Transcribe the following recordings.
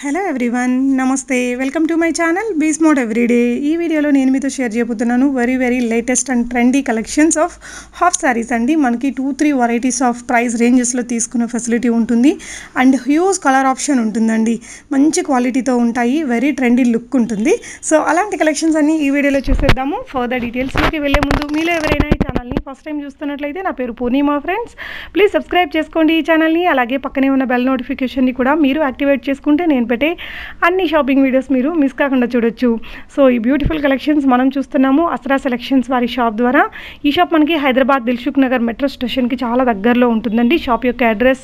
Hello everyone, నమస్తే. Welcome to my channel బీస్మోడ్ everyday. ఈ వీడియోలో నేను మీతో షేర్ చేయబోతున్నాను very latest and trendy collections of half saris అండి. మనకి 2-3 వెరైటీస్ ఆఫ్ ప్రైస్ రేంజెస్లో తీసుకునే ఫెసిలిటీ ఉంటుంది అండ్ హ్యూజ్ కలర్ ఆప్షన్ ఉంటుందండి. మంచి క్వాలిటీతో ఉంటాయి, వెరీ ట్రెండీ లుక్ ఉంటుంది. సో అలాంటి కలెక్షన్స్ అన్ని ఈ వీడియోలో చూసేద్దాము. ఫర్దర్ డీటెయిల్స్లోకి వెళ్ళే ముందు మీలో ఎవరైనా ఈ ఛానల్ని ఫస్ట్ టైం చూస్తున్నట్లయితే నా పేరు పూర్ణిమ ఫ్రెండ్స్. ప్లీజ్ సబ్స్క్రైబ్ చేసుకోండి ఈ ఛానల్ని. అలాగే పక్కనే ఉన్న బెల్ నోటిఫికేషన్ని కూడా మీరు యాక్టివేట్ చేసుకుంటే నేను పెట్టే అన్ని షాపింగ్ వీడియోస్ మీరు మిస్ కాకుండా చూడొచ్చు. సో ఈ బ్యూటిఫుల్ కలెక్షన్స్ మనం చూస్తున్నాము అస్రా సెలెక్షన్స్ వారి షాప్ ద్వారా. ఈ షాప్ మనకి హైదరాబాద్ దిల్సుఖ్ నగర్ మెట్రో స్టేషన్కి చాలా దగ్గరలో ఉంటుందండి. షాప్ యొక్క address,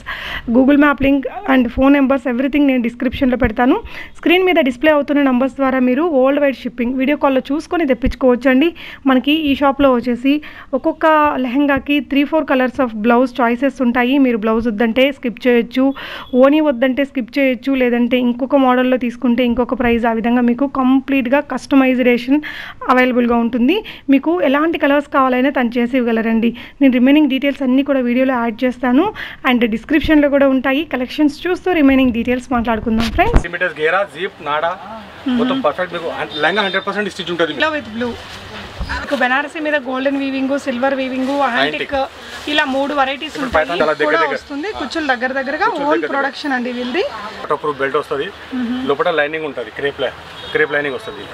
Google map link and phone numbers everything నేను డిస్క్రిప్షన్లో పెడతాను. స్క్రీన్ మీద డిస్ప్లే అవుతున్న నెంబర్స్ ద్వారా మీరు వరల్డ్ వైడ్ షిప్పింగ్ వీడియో కాల్లో చూసుకొని తెప్పించుకోవచ్చు అండి. మనకి ఈ షాప్లో వచ్చేసి ఒక్కొక్క లెహంగాకి 3-4 కలర్స్ ఆఫ్ బ్లౌజ్ చాయిసెస్ ఉంటాయి. మీరు బ్లౌజ్ వద్దంటే స్కిప్ చేయొచ్చు, ఓనీ వద్దంటే స్కిప్ చేయొచ్చు, లేదంటే ఇంకొక మోడల్లో తీసుకుంటే ఇంకొక ప్రైస్. ఆ విధంగా మీకు కంప్లీట్గా కస్టమైజేషన్ అవైలబుల్గా ఉంటుంది. మీకు ఎలాంటి కలర్స్ కావాలైనా తను చేసి ఇవ్వగలరండి. నేను రిమైనింగ్ డీటెయిల్స్ అన్నీ కూడా వీడియోలో యాడ్ చేస్తాను అండ్ డిస్క్రిప్షన్లో కూడా ఉంటాయి. కలెక్షన్స్ చూస్తూ రిమైనింగ్ డీటెయిల్స్ మాట్లాడుకుందాం ఫ్రెండ్స్. మొత్తం పర్ఫెక్ట్ మీకు లెహంగా 100% స్టిచ్ ఉంటుంది. విత్ బ్లూ మీకు బెనారసీ మీద golden weaving, silver weaving, antique ఇలా 3 వెరైటీస్ ఉంటాయి. కూడా వస్తుంది కుచ్చులు దగ్గరగా ఓన్ ప్రొడక్షన్ అండి వీళ్ళది. వాటర్ బెల్ట్ వస్తుంది, లోపల లైనింగ్ ఉంటుంది, క్రేప్ లైనింగ్ వస్తుంది.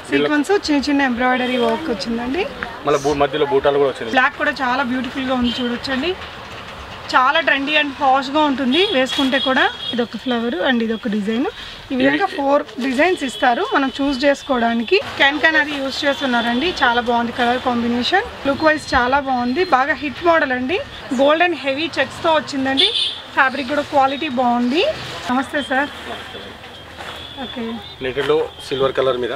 సీక్వెన్స్ చిన్న ఎంబ్రాయిడరీ వర్క్ వచ్చిందండి. మళ్ళీ మధ్యలో బూటాలు కూడా వచ్చింది. బ్లాక్ కూడా చాలా బ్యూటిఫుల్గా ఉంది, చూడొచ్చండి. చాలా ట్రెండీ అండ్ పాష్గా ఉంటుంది వేసుకుంటే కూడా. ఇదొక ఫ్లవర్ అండ్ ఇదొక డిజైన్. ఈ విధంగా 4 డిజైన్స్ ఇస్తారు మనం చూస్ చేసుకోవడానికి. క్యాన్ అది యూజ్ చేస్తున్నారండి. చాలా బాగుంది కలర్ కాంబినేషన్, లుక్ వైజ్ చాలా బాగుంది. బాగా హిట్ మోడల్ అండి. గోల్డ్ అండ్ హెవీ చెక్స్తో వచ్చిందండి. ఫ్యాబ్రిక్ కూడా క్వాలిటీ బాగుంది. నమస్తే సార్. ఓకే, నెట్లో సిల్వర్ కలర్ మీద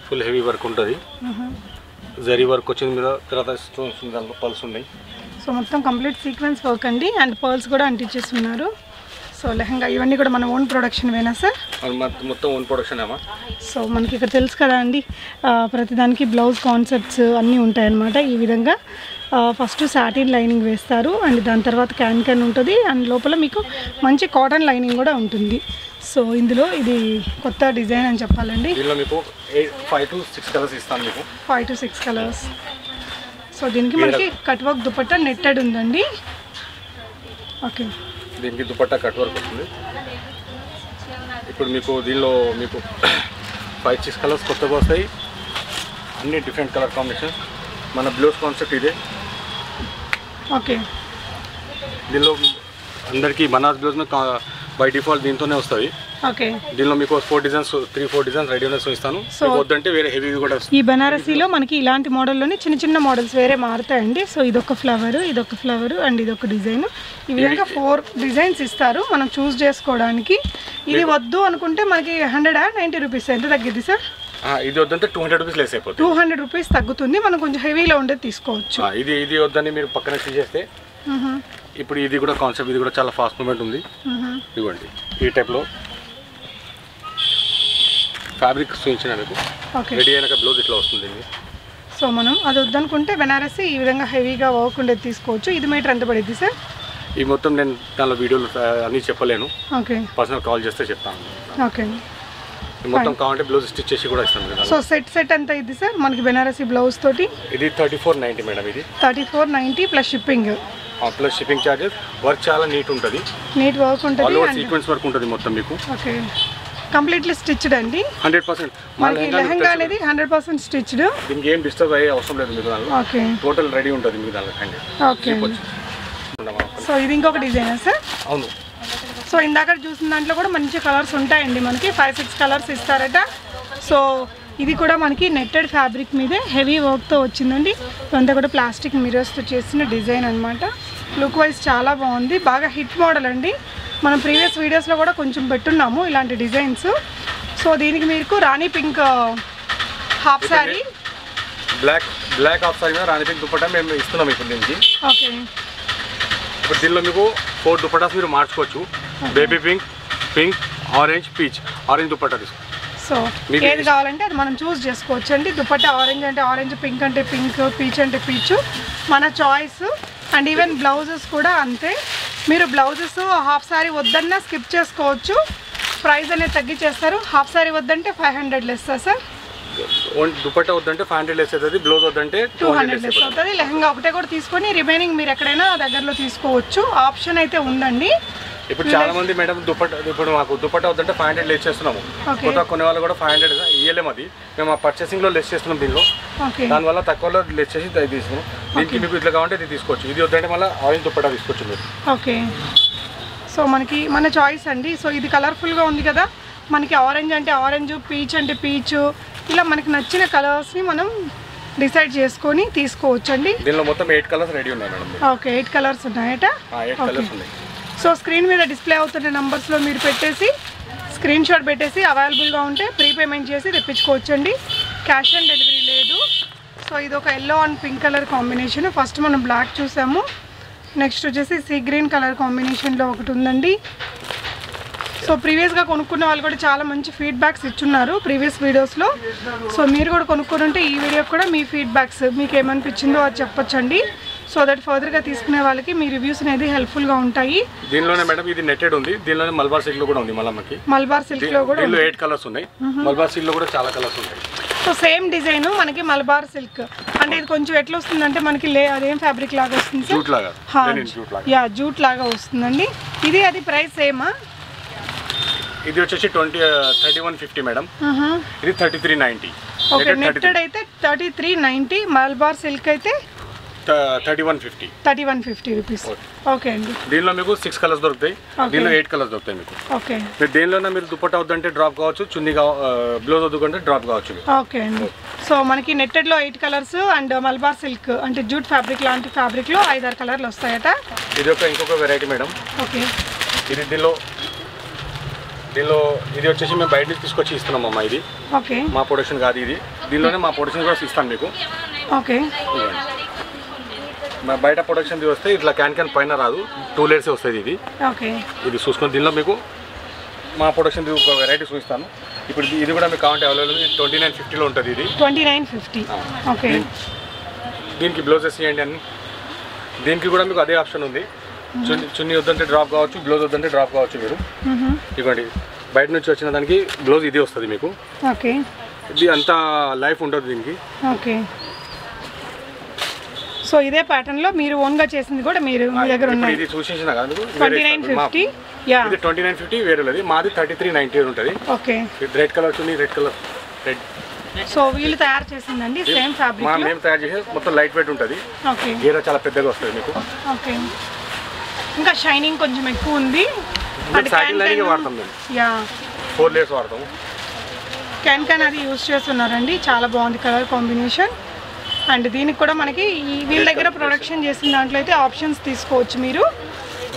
ఫుల్ హెవీ వర్క్ ఉంటుంది. జరీ వర్క్ వచ్చింది మీద, తర్వాత స్టోన్స్ దాంట్లో పల్స్ ఉన్నాయి. సో మొత్తం కంప్లీట్ సీక్వెన్స్ వర్క్ అండి అండ్ పర్ల్స్ కూడా అంటించేస్తున్నారు. సో లెహంగా ఇవన్నీ కూడా మన ఓన్ ప్రొడక్షన్ వేనా సార్? మొత్తం ఓన్ ప్రొడక్షన్ ఏమా. సో మనకి ఇక్కడ తెలుసు కదా అండి, ప్రతిదానికి బ్లౌజ్ కాన్సెప్ట్స్ అన్నీ ఉంటాయన్నమాట. ఈ విధంగా ఫస్ట్ సాటిన్ లైనింగ్ వేస్తారు అండ్ దాని తర్వాత క్యాన్ ఉంటుంది అండ్ లోపల మీకు మంచి కాటన్ లైనింగ్ కూడా ఉంటుంది. సో ఇందులో ఇది కొత్త డిజైన్ అని చెప్పాలండి. దీనిలో మీకు 5 to 6 కలర్స్ ఇస్తాను మీకు. 5 to 6 కలర్స్. సో దీనికి మనకి కట్ వర్క్ దుపట్టా నెట్టెడ్ ఉందండి. ఓకే, దీనికి దుపట్టా కట్ వర్క్ వస్తుంది. ఇప్పుడు మీకు దీనిలో మీకు 5-6 కలర్స్ కొత్తగా వస్తాయి, అన్ని డిఫరెంట్ కలర్ కాంబినేషన్. మన బ్లౌజ్ కాన్సెప్ట్ ఇదే. ఓకే, దీనిలో అందరికీ బనారస్ బ్లౌజ్ బై డిఫాల్ట్ దీంతోనే వస్తుంది. ఓకే, దీనిలో మీకు 3-4 డిజైన్స్ రెడీనెస్ ఇస్తాను. సో వద్దంటే వేరే హెవీ కూడా వస్తుంది. ఈ బనారసీలో మనకి ఇలాంటి మోడల్లోనే చిన్న మోడల్స్ వేరే మారుతాయండి. సో ఇదొక ఫ్లవర్ అండ్ ఇదొక డిజైన్. ఈ విధంగా 4 డిజైన్స్ ఇస్తారు మనం చూస్ చేసుకోవడానికి. ఇది వద్దు అనుకుంటే మనకి 190 రూపీస్ ఎంత తగ్గిద్ది సార్? ఇది వద్దంటే 200 రూపీస్ లెస్ అయిపోతుంది. 200 రూపీస్ తగ్గుతుంది. మనం కొంచెం హెవీలో ఉండేది తీసుకోవచ్చు. ఇది వద్దని మీరు పక్కన తీసేస్తే ఇప్పుడు ఇది కూడా కాన్సెప్ట్, ఇది కూడా చాలా ఫాస్ట్ మూమెంట్ ఉంది. ఇవ్వండి ఈ టైప్లో ఫ్యాబ్రిక్ చూపించిన మీకు రెడీ అయినాక బ్లౌజ్ ఇట్లా వస్తుంది. సో మనం అది వద్దనుకుంటే బెనారసీ ఈ విధంగా హెవీగా వర్క్ ఉండేది తీసుకోవచ్చు. ఇది మీటర్ ఎంత పడుద్ది సార్? ఈ మొత్తం నేను దానిలో వీడియోలు అన్నీ చెప్పలేను. ఓకే, పర్సనల్ కాల్ చేస్తే చెప్తాను. ఓకే, మొత్తం కావాలంటే బ్లౌజ్ స్టిచ్ చేసి కూడా ఇస్తాను. సో సెట్ ఎంత ఇది సార్ మనకి బెనారసీ బ్లౌజ్ తోటి? ఇది 3490 మేడం. ఇది 3490 plus shipping. Plus shipping charges. Work చాలా నీట్ ఉంటుంది, నీట్ వర్క్ ఉంటుంది, సీక్వెన్స్ వర్క్ ఉంటుంది మొత్తం మీకు. ఓకే, కంప్లీట్లీ స్టిచ్డ్ అండి. 100% మనకి లెహంగా అనేది 100% స్టిచ్డ్. దీనికి ఏం డిస్టర్బ్ అయ్యే అవసరం లేదు మీకు దానిలో. ఓకే, టోటల్ రెడీ ఉంటుంది మీకు దానిలో. ఓకే, సో ఇది ఇంకొక డిజైన్ సార్? అవును. సో ఇందాక చూసిన దాంట్లో కూడా మంచి కలర్స్ ఉంటాయండి. మనకి 5-6 కలర్స్ ఇస్తారట. సో ఇది కూడా మనకి నెట్టెడ్ ఫ్యాబ్రిక్ మీదే హెవీ వర్క్తో వచ్చిందండి. ఇదంతా కూడా ప్లాస్టిక్ మిరర్స్తో చేసిన డిజైన్ అనమాట. లుక్ వైజ్ చాలా బాగుంది, బాగా హిట్ మోడల్ అండి. మనం ప్రీవియస్ వీడియోస్లో కూడా కొంచెం పెట్టున్నాము ఇలాంటి డిజైన్స్. సో దీనికి మీకు rani pink half sari, black half sari మీద రాణి పింక్ దుపట్టా మేము ఇస్తున్నాం ఇప్పుడు దీనికి. ఓకే, ఇప్పుడు దీనిలో మీకు 4 దుపట్టాస్ మీరు మార్చుకోవచ్చు. Baby pink, orange, peach. Orange dupatta తీసుకో. సో ఏది కావాలంటే అది మనం చూస్ చేసుకోవచ్చు అండి. దుపట్టా ఆరెంజ్ అంటే ఆరెంజ్, పింక్ అంటే పింక్, పీచ్ అంటే పీచ్, మన చాయిస్. అండ్ ఈవెన్ బ్లౌజెస్ కూడా అంతే. మీరు బ్లౌజెస్ హాఫ్ శారీ వద్దన్నా స్కిప్ చేసుకోవచ్చు. ప్రైస్ అనేది తగ్గించేస్తారు. హాఫ్ సారీ వద్దంటే 500 లెస్ సార్. దుపట్టా వద్దంటే 500 లెస్ అవుతుంది, బ్లౌజ్ వద్దంటే 200 లెస్ అవుతుంది. లెహంగా ఒకటే కూడా తీసుకొని రిమైనింగ్ మీరు ఎక్కడైనా దగ్గరలో తీసుకోవచ్చు. ఆప్షన్ అయితే ఉందండి. ఇప్పుడు చాలా మంది మేడం దుపట్టా, ఇప్పుడు మాకు దుపట్టా వద్దంటే 500 లెస్ చేస్తున్నాము. కొత్త కొనే వాళ్ళు కూడా 500 ఇయ్యలేము, అది మేము ఆ పర్చేసింగ్లో లెస్ చేస్తున్నాం దీనిలో. దానివల్ల తక్కువలో లెస్ చేసి తీసుకున్నాం. దీనికి మీకు ఇట్లా కావాలంటే ఇది తీసుకోవచ్చు, ఇది వద్దంటే మళ్ళీ ఆరెంజ్ దుపట్టా తీసుకోవచ్చు మీరు. ఓకే, సో మనకి మన చాయిస్ అండి. సో ఇది కలర్ఫుల్గా ఉంది కదా, మనకి ఆరెంజ్ అంటే ఆరెంజ్, పీచ్ అంటే పీచ్, ఇలా మనకి నచ్చిన కలర్స్ని మనం డిసైడ్ చేసుకొని తీసుకోవచ్చు అండి. దీనిలో మొత్తం 8 కలర్స్ రెడీ ఉన్నాయి మేడం. ఓకే, 8 కలర్స్ ఉన్నాయట. 8 కలర్స్ ఉన్నాయి. సో స్క్రీన్ మీద డిస్ప్లే అవుతున్న నంబర్స్లో మీరు పెట్టేసి స్క్రీన్ షాట్ పెట్టేసి అవైలబుల్గా ఉంటే ప్రీపేమెంట్ చేసి తెప్పించుకోవచ్చు అండి. క్యాష్ ఆన్ డెలివరీ లేదు. సో ఇది ఒక yellow and pink colour combination. First మనం బ్లాక్ చూసాము, నెక్స్ట్ వచ్చేసి సీ గ్రీన్ కలర్ కాంబినేషన్లో ఒకటి ఉందండి. సో ప్రీవియస్గా కొనుక్కున్న వాళ్ళు కూడా చాలా మంచి ఫీడ్బ్యాక్స్ ఇచ్చున్నారు ప్రీవియస్ వీడియోస్లో. సో మీరు కూడా కొనుక్కొని ఉంటే ఈ వీడియోకి కూడా మీ ఫీడ్బ్యాక్స్ మీకు ఏమనిపించిందో అది చెప్పొచ్చండి. సో దట్ ఫర్దర్గా తీసుకునే వాళ్ళకి మీ రివ్యూస్ అనేది హెల్ప్ఫుల్గా ఉంటాయి. దీనిలోనే మేడం ఇది నెట్టెడ్ ఉంది, దీనిలోనే మల్బార్ సిల్క్ లో కూడా ఉంది. మనకి మల్బార్ సిల్క్ లో కూడా 8 కలర్స్ ఉన్నాయి. మల్బార్ సిల్క్ లో కూడా చాలా కలర్స్ ఉన్నాయి. సో సేమ్ డిజైన్ మనకి మల్బార్ సిల్క్ అంటే ఇది కొంచెం ఎట్లా వస్తుందంటే మనకి అదేం ఫ్యాబ్రిక్ లాగా వస్తుంది, జూట్ లాగా. యా, జూట్ లాగా వస్తుందండి. ఇది అది ప్రైస్ సేమా? ఇది వచ్చేసి 3150 మేడం. ఇది 3390. ఓకే, నెట్టెడ్ అయితే 3390, మల్బార్ సిల్క్ అయితే 3150 రూపీస్. ఓకే అండి. దీనిలో మీకు 6 కలర్స్ దొరుకుతాయి, దీనిలో 8 కలర్స్ దొరుకుతాయి మీకు. ఓకే, దేనిలోనే మీరు దుపట్టా వద్దంటే డ్రాప్ కావచ్చు, చున్నీ బ్లౌజ్ వద్దుకుంటే డ్రాప్ కావచ్చు. ఓకే అండి. సో మనకి నెట్టెడ్లో 8 కలర్స్ అండ్ మల్బార్ సిల్క్ అంటే జూట్ ఫ్యాబ్రిక్ లాంటి ఫ్యాబ్రిక్లో 5-6 కలర్లు వస్తాయట. ఇది ఇంకొక వెరైటీ మేడం. ఓకే, ఇది దీనిలో ఇది వచ్చేసి మేము బయట నుంచి తీసుకొచ్చి ఇస్తున్నాం అమ్మా. ఇది ఓకే, మా ప్రొడక్షన్ కాదు ఇది. దీనిలోనే మా ప్రొడక్షన్ కూడా ఇస్తాను మీకు. ఓకే, మా బయట ప్రొడక్షన్ వస్తే ఇట్లా క్యాన్ పైన రాదు, 2 లేయర్స్ వస్తుంది ఇది. ఓకే, ఇది చూసుకొని దీనిలో మీకు మా ప్రొడక్షన్ ఒక వెరైటీ చూపిస్తాను. ఇప్పుడు ఇది కూడా మీకు కావాలంటే అవైలబుల్ 2950లో ఉంటుంది. ఇది 2950. ఓకే, దీనికి బ్లౌజెస్ ఇవ్వండి అన్ని. దీనికి కూడా మీకు అదే ఆప్షన్ ఉంది, చున్నీ వద్దంటే డ్రాప్ కావచ్చు, బ్లౌజ్ వద్దంటే డ్రాప్ కావచ్చు. మీరు ఇవ్వండి, బయట నుంచి వచ్చిన దానికి బ్లౌజ్ ఇది వస్తుంది మీకు. ఓకే, ఇది అంత లైఫ్ ఉంటుంది దీనికి. ఓకే, సో ఇదే ప్యాటర్న్ లో మీరు ఓన్ గా చేసింది కూడా మీరు మీ దగ్గర ఉన్నాయి. ఇది చూసేసినా కదా మీకు 2950. యా, ఇది 2950 వేరేది, మాది 3390 ఉంటుంది. ఓకే, రెడ్ కలర్ చున్నీ, రెడ్ కలర్ రెడ్. సో వీళ్ళు తయారు చేసిందండి సేమ్ ఫ్యాబ్రిక్ లో. మేము తయారు చేసేది మొత్తం లైట్ వెయిట్ ఉంటుంది. ఓకే, గీర చాలా పెద్దగా వస్తుంది మీకు. ఓకే, ఇంకా షైనింగ్ కొంచెం ఎక్కువ ఉంది. వాడతాం మేము. యా, 4 లేయర్స్ వాడతాము. క్యాన్ అది యూజ్ చేస్తున్నారండి, చాలా బాగుంది కలర్ కాంబినేషన్. అండ్ దీనికి కూడా మనకి వీళ్ళ దగ్గర ప్రొడక్షన్ చేసిన దాంట్లో అయితే ఆప్షన్స్ తీసుకోవచ్చు మీరు.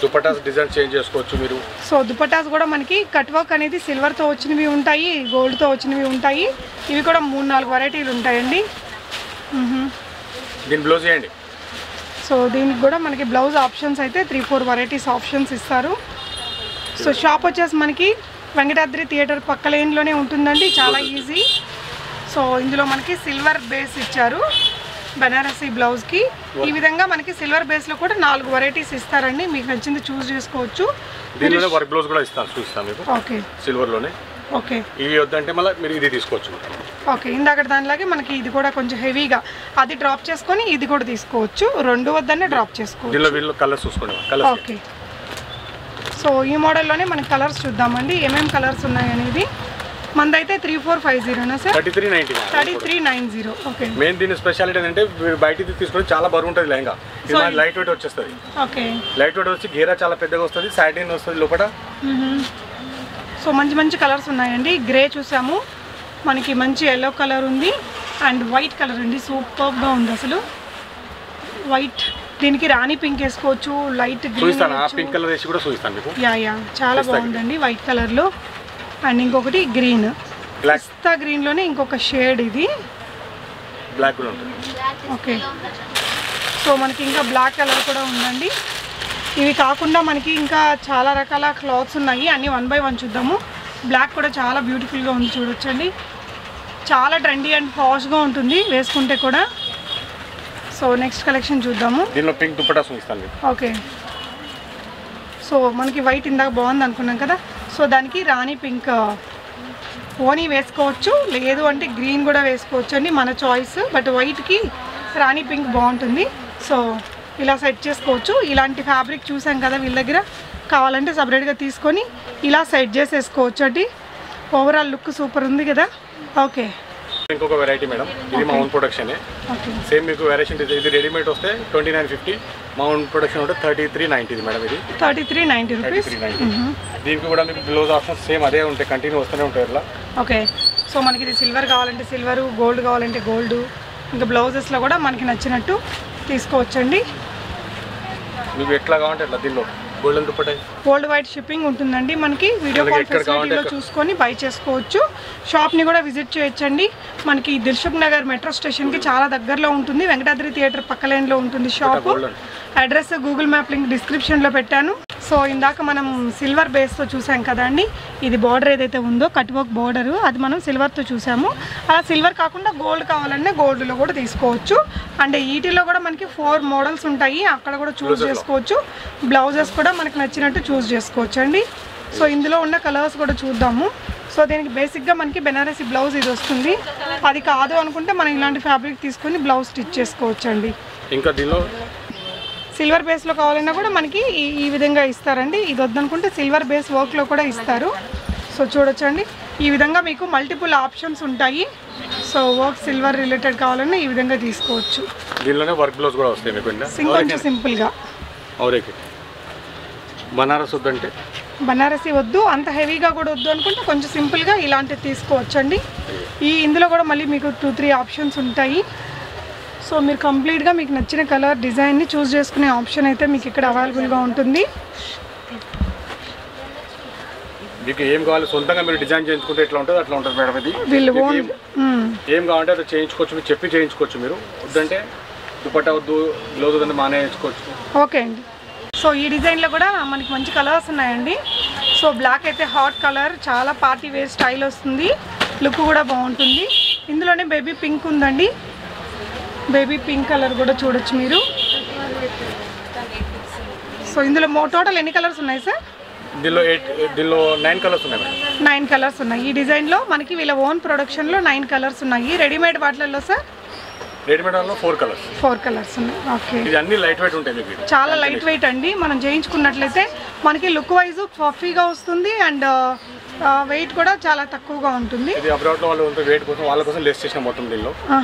దుపట్టాస్ డిజైన్ చేంజ్ చేసుకోవచ్చు మీరు. సో దుపట్టాస్ కూడా మనకి కట్ వర్క్ అనేది సిల్వర్తో వచ్చినవి ఉంటాయి, గోల్డ్తో వచ్చినవి ఉంటాయి. ఇవి కూడా 3-4 వెరైటీలు ఉంటాయండి. దీని బ్లౌజ్ చేయండి. సో దీనికి కూడా మనకి బ్లౌజ్ ఆప్షన్స్ అయితే 3-4 వెరైటీస్ ఆప్షన్స్ ఇస్తారు. సో షాప్ వచ్చేసి మనకి వెంకటాద్రి థియేటర్ పక్క లైన్లోనే ఉంటుందండి, చాలా ఈజీ. సో ఇందులో మనకి సిల్వర్ బేస్ ఇచ్చారు బనారసీ బ్లౌజ్కి. ఈ విధంగా మనకి సిల్వర్ బేస్లో కూడా 4 వెరైటీస్ ఇస్తారండి, మీకు నచ్చింది చూస్ చేసుకోవచ్చు. దీనిలోనే వర్క్ బ్లౌజ్ కూడా చూపిస్తాను మీకు. ఓకే, సిల్వర్లోనే. ఓకే, ఇవి వద్దంటే మళ్ళీ మీరు ఇది తీసుకోవచ్చు. ఓకే, ఇందాక దానిలాగే మనకి ఇది కూడా కొంచెం హెవీగా అది డ్రాప్ చేసుకొని ఇది కూడా తీసుకోవచ్చు, 2 వద్దనే డ్రాప్ చేసుకోవచ్చు. దీనిలో వీళ్ళు కలర్స్ చూసుకోండి. కలర్స్ ఓకే, సో ఈ మోడల్లోనే మనకి కలర్స్ చూద్దామండి ఏమేమి కలర్స్ ఉన్నాయి అనేది. మనదైతే 3450 సార్. 3390. ఓకే, మెయిన్ దీని స్పెషాలిటీ ఏంటంటే బయట తీసుకొని చాలా బరువు ఉంటుంది లెహంగా. ఇది లైట్ వెయిట్ వచ్చేస్తుంది. ఓకే, లైట్ వెయిట్ వచ్చి గీర చాలా పెద్దగా వస్తుంది, సాటిన్ వస్తుంది లోపల. సో మంచి మంచి కలర్స్ ఉన్నాయండి. గ్రే చూసాము, మనకి మంచి ఎల్లో కలర్ ఉంది అండ్ వైట్ కలర్ అండి, సూపర్గా ఉంది అసలు. వైట్, దీనికి రాణి పింక్ వేసుకోవచ్చు, లైట్ గ్రీన్, పింక్ కలర్ వేసి కూడా చూపిస్తాను మీకు. యా, చాలా బాగుందండి వైట్ కలర్లో. అండ్ ఇంకొకటి గ్రీన్, పిస్తా గ్రీన్లోనే ఇంకొక షేడ్ ఇది బ్లాక్ కూడా ఉంటుంది. ఓకే, సో మనకి ఇంకా బ్లాక్ కలర్ కూడా ఉందండి. ఇవి కాకుండా మనకి ఇంకా చాలా రకాల క్లాత్స్ ఉన్నాయి, అన్నీ 1 by 1 చూద్దాము. బ్లాక్ కూడా చాలా బ్యూటిఫుల్గా ఉంది, చూడొచ్చండి. చాలా ట్రెండీ అండ్ పాష్గా ఉంటుంది వేసుకుంటే కూడా. సో నెక్స్ట్ కలెక్షన్ చూద్దాము. దీనిలో పింక్ దుపట్టా చూపిస్తాను. ఓకే, సో మనకి వైట్ ఇందాక బాగుంది అనుకున్నాం కదా. సో దానికి రాణి పింక్ ఓనీ వేసుకోవచ్చు, లేదు అంటే గ్రీన్ కూడా వేసుకోవచ్చు అండి, మన చాయిస్. బట్ వైట్కి రాణి పింక్ బాగుంటుంది. సో ఇలా సెట్ చేసుకోవచ్చు. ఇలాంటి ఫ్యాబ్రిక్ చూసాం కదా వీళ్ళ దగ్గర, కావాలంటే సపరేట్గా తీసుకొని ఇలా సెట్ చేసేసుకోవచ్చు అండి. ఓవరాల్ లుక్ సూపర్ ఉంది కదా. ఓకే, ఇంకొక వెరైటీ మేడం, ఇది మా ఓన్ ప్రొడక్షనే. సేమ్ మీకు వేరియేషన్ ఇది రెడీమేడ్ వస్తే 2950, మా ఓన్ ప్రొడక్షన్ ఉంటే 3390 మేడం. ఇది 3390 రూపీస్. దీనికి కూడా మీకు బ్లౌజ్ ఆప్షన్స్ సేమ్ అదే ఉంటాయి, కంటిన్యూ వస్తూనే ఉంటాయి ఇట్లా. ఓకే, సో మనకి ఇది సిల్వర్ కావాలంటే సిల్వర్, గోల్డ్ కావాలంటే గోల్డ్, ఇంకా బ్లౌజెస్లో కూడా మనకి నచ్చినట్టు తీసుకోవచ్చండి. మీకు ఎట్లా కావాలంటే అట్లా. దీనిలో golden dupatta world wide shipping ఉంటుందండి. మనకి వీడియో కాల్ ఫెసిలిటీలో చూసుకొని బై చేసుకోవచ్చు. షాప్ని కూడా విజిట్ చేయొచ్చండి. మనకి దిల్సుఖ్ నగర్ మెట్రో స్టేషన్కి చాలా దగ్గరలో ఉంటుంది. వెంకటాద్రి థియేటర్ పక్క లైన్లో ఉంటుంది shop. Address Google map link డిస్క్రిప్షన్లో పెట్టాను. సో ఇందాక మనం సిల్వర్ బేస్తో చూసాం కదా అండి, ఇది బార్డర్ ఏదైతే ఉందో కట్ వర్క్ బార్డరు, అది మనం సిల్వర్తో చూసాము. అలా సిల్వర్ కాకుండా గోల్డ్ కావాలంటే గోల్డ్లో కూడా తీసుకోవచ్చు. అంటే వీటిలో కూడా మనకి 4 మోడల్స్ ఉంటాయి, అక్కడ కూడా చూస్ చేసుకోవచ్చు. బ్లౌజెస్ కూడా మనకి నచ్చినట్టు చూస్ చేసుకోవచ్చు అండి. సో ఇందులో ఉన్న కలర్స్ కూడా చూద్దాము. సో దీనికి బేసిక్గా మనకి బెనారసీ బ్లౌజ్ ఇది వస్తుంది. అది కాదు అనుకుంటే మనం ఇలాంటి ఫ్యాబ్రిక్ తీసుకొని బ్లౌజ్ స్టిచ్ చేసుకోవచ్చు అండి. ఇంకా దీనిలో సిల్వర్ బేస్లో కావాలన్నా కూడా మనకి ఈ విధంగా ఇస్తారండి. ఇది వద్దనుకుంటే సిల్వర్ బేస్ వర్క్లో కూడా ఇస్తారు. సో చూడొచ్చండి, ఈ విధంగా మీకు మల్టిపుల్ ఆప్షన్స్ ఉంటాయి. సో వర్క్ సిల్వర్ రిలేటెడ్ కావాలన్నా ఈ విధంగా తీసుకోవచ్చు. దీనిలోనే వర్క్ బ్లౌజ్ కూడా వస్తాయి మీకు. కొంచెం సింపుల్గా బనారస్ వద్దంటే బనారసి వద్దు, అంత హెవీగా కూడా వద్దు అనుకుంటే కొంచెం సింపుల్గా ఇలాంటివి తీసుకోవచ్చు అండి. ఇందులో కూడా మళ్ళీ మీకు 2-3 ఆప్షన్స్ ఉంటాయి. సో మీరు కంప్లీట్గా మీకు నచ్చిన కలర్ డిజైన్ని చూస్ చేసుకునే ఆప్షన్ అయితే మీకు ఇక్కడ అవైలబుల్గా ఉంటుంది. మీకు ఏం కావాలి సొంతంగా మీరు డిజైన్ చేయించుకుంటే ఎట్లా ఉంటుంది అట్లా ఉంటుంది మేడం. ఇది వీళ్ళు ఏం కావాలంటే అది చేయించుకోవచ్చు, మీరు చెప్పి చేయించుకోవచ్చు. మీరు వద్దంటే దుపట్టా వద్దు, బ్లౌజ్ వద్దంటే మానే వేయించుకోవచ్చు. ఓకే అండి. సో ఈ డిజైన్లో కూడా మనకి మంచి కలర్స్ ఉన్నాయండి. సో బ్లాక్ అయితే హాట్ కలర్, చాలా పార్టీ వేర్ స్టైల్ వస్తుంది, లుక్ కూడా బాగుంటుంది. ఇందులోనే బేబీ పింక్ ఉందండి, బేబీ పింక్ కలర్ కూడా చూడొచ్చు మీరు. సో ఇందులో టోటల్ ఎన్ని కలర్స్ ఉన్నాయి సార్? దీనిలో 9 కలర్స్ ఉన్నాయి మేడం. 9 కలర్స్ ఉన్నాయి. ఈ డిజైన్లో మనకి వీళ్ళ ఓన్ ప్రొడక్షన్లో 9 కలర్స్ ఉన్నాయి. రెడీమేడ్ వాటిల్లో సార్ రెడీమేడ్ లో 4 కలర్స్ ఉన్నాయి. ఓకే, ఇది అన్ని లైట్ వెయిట్ ఉంటాయి మీకు. చాలా లైట్ వెయిట్ అండి. మనం చేయించుకున్నట్లయితే మనకి లుక్ వైజ్ పఫీగా వస్తుంది అండ్ వెయిట్ కూడా చాలా తక్కువగా ఉంటుంది. ఇది అబ్రాడ్ లో వాళ్ళు వెయిట్ కోసం వాళ్ళ కోసం లెస్ చేసిన మొత్తం దీనిలో.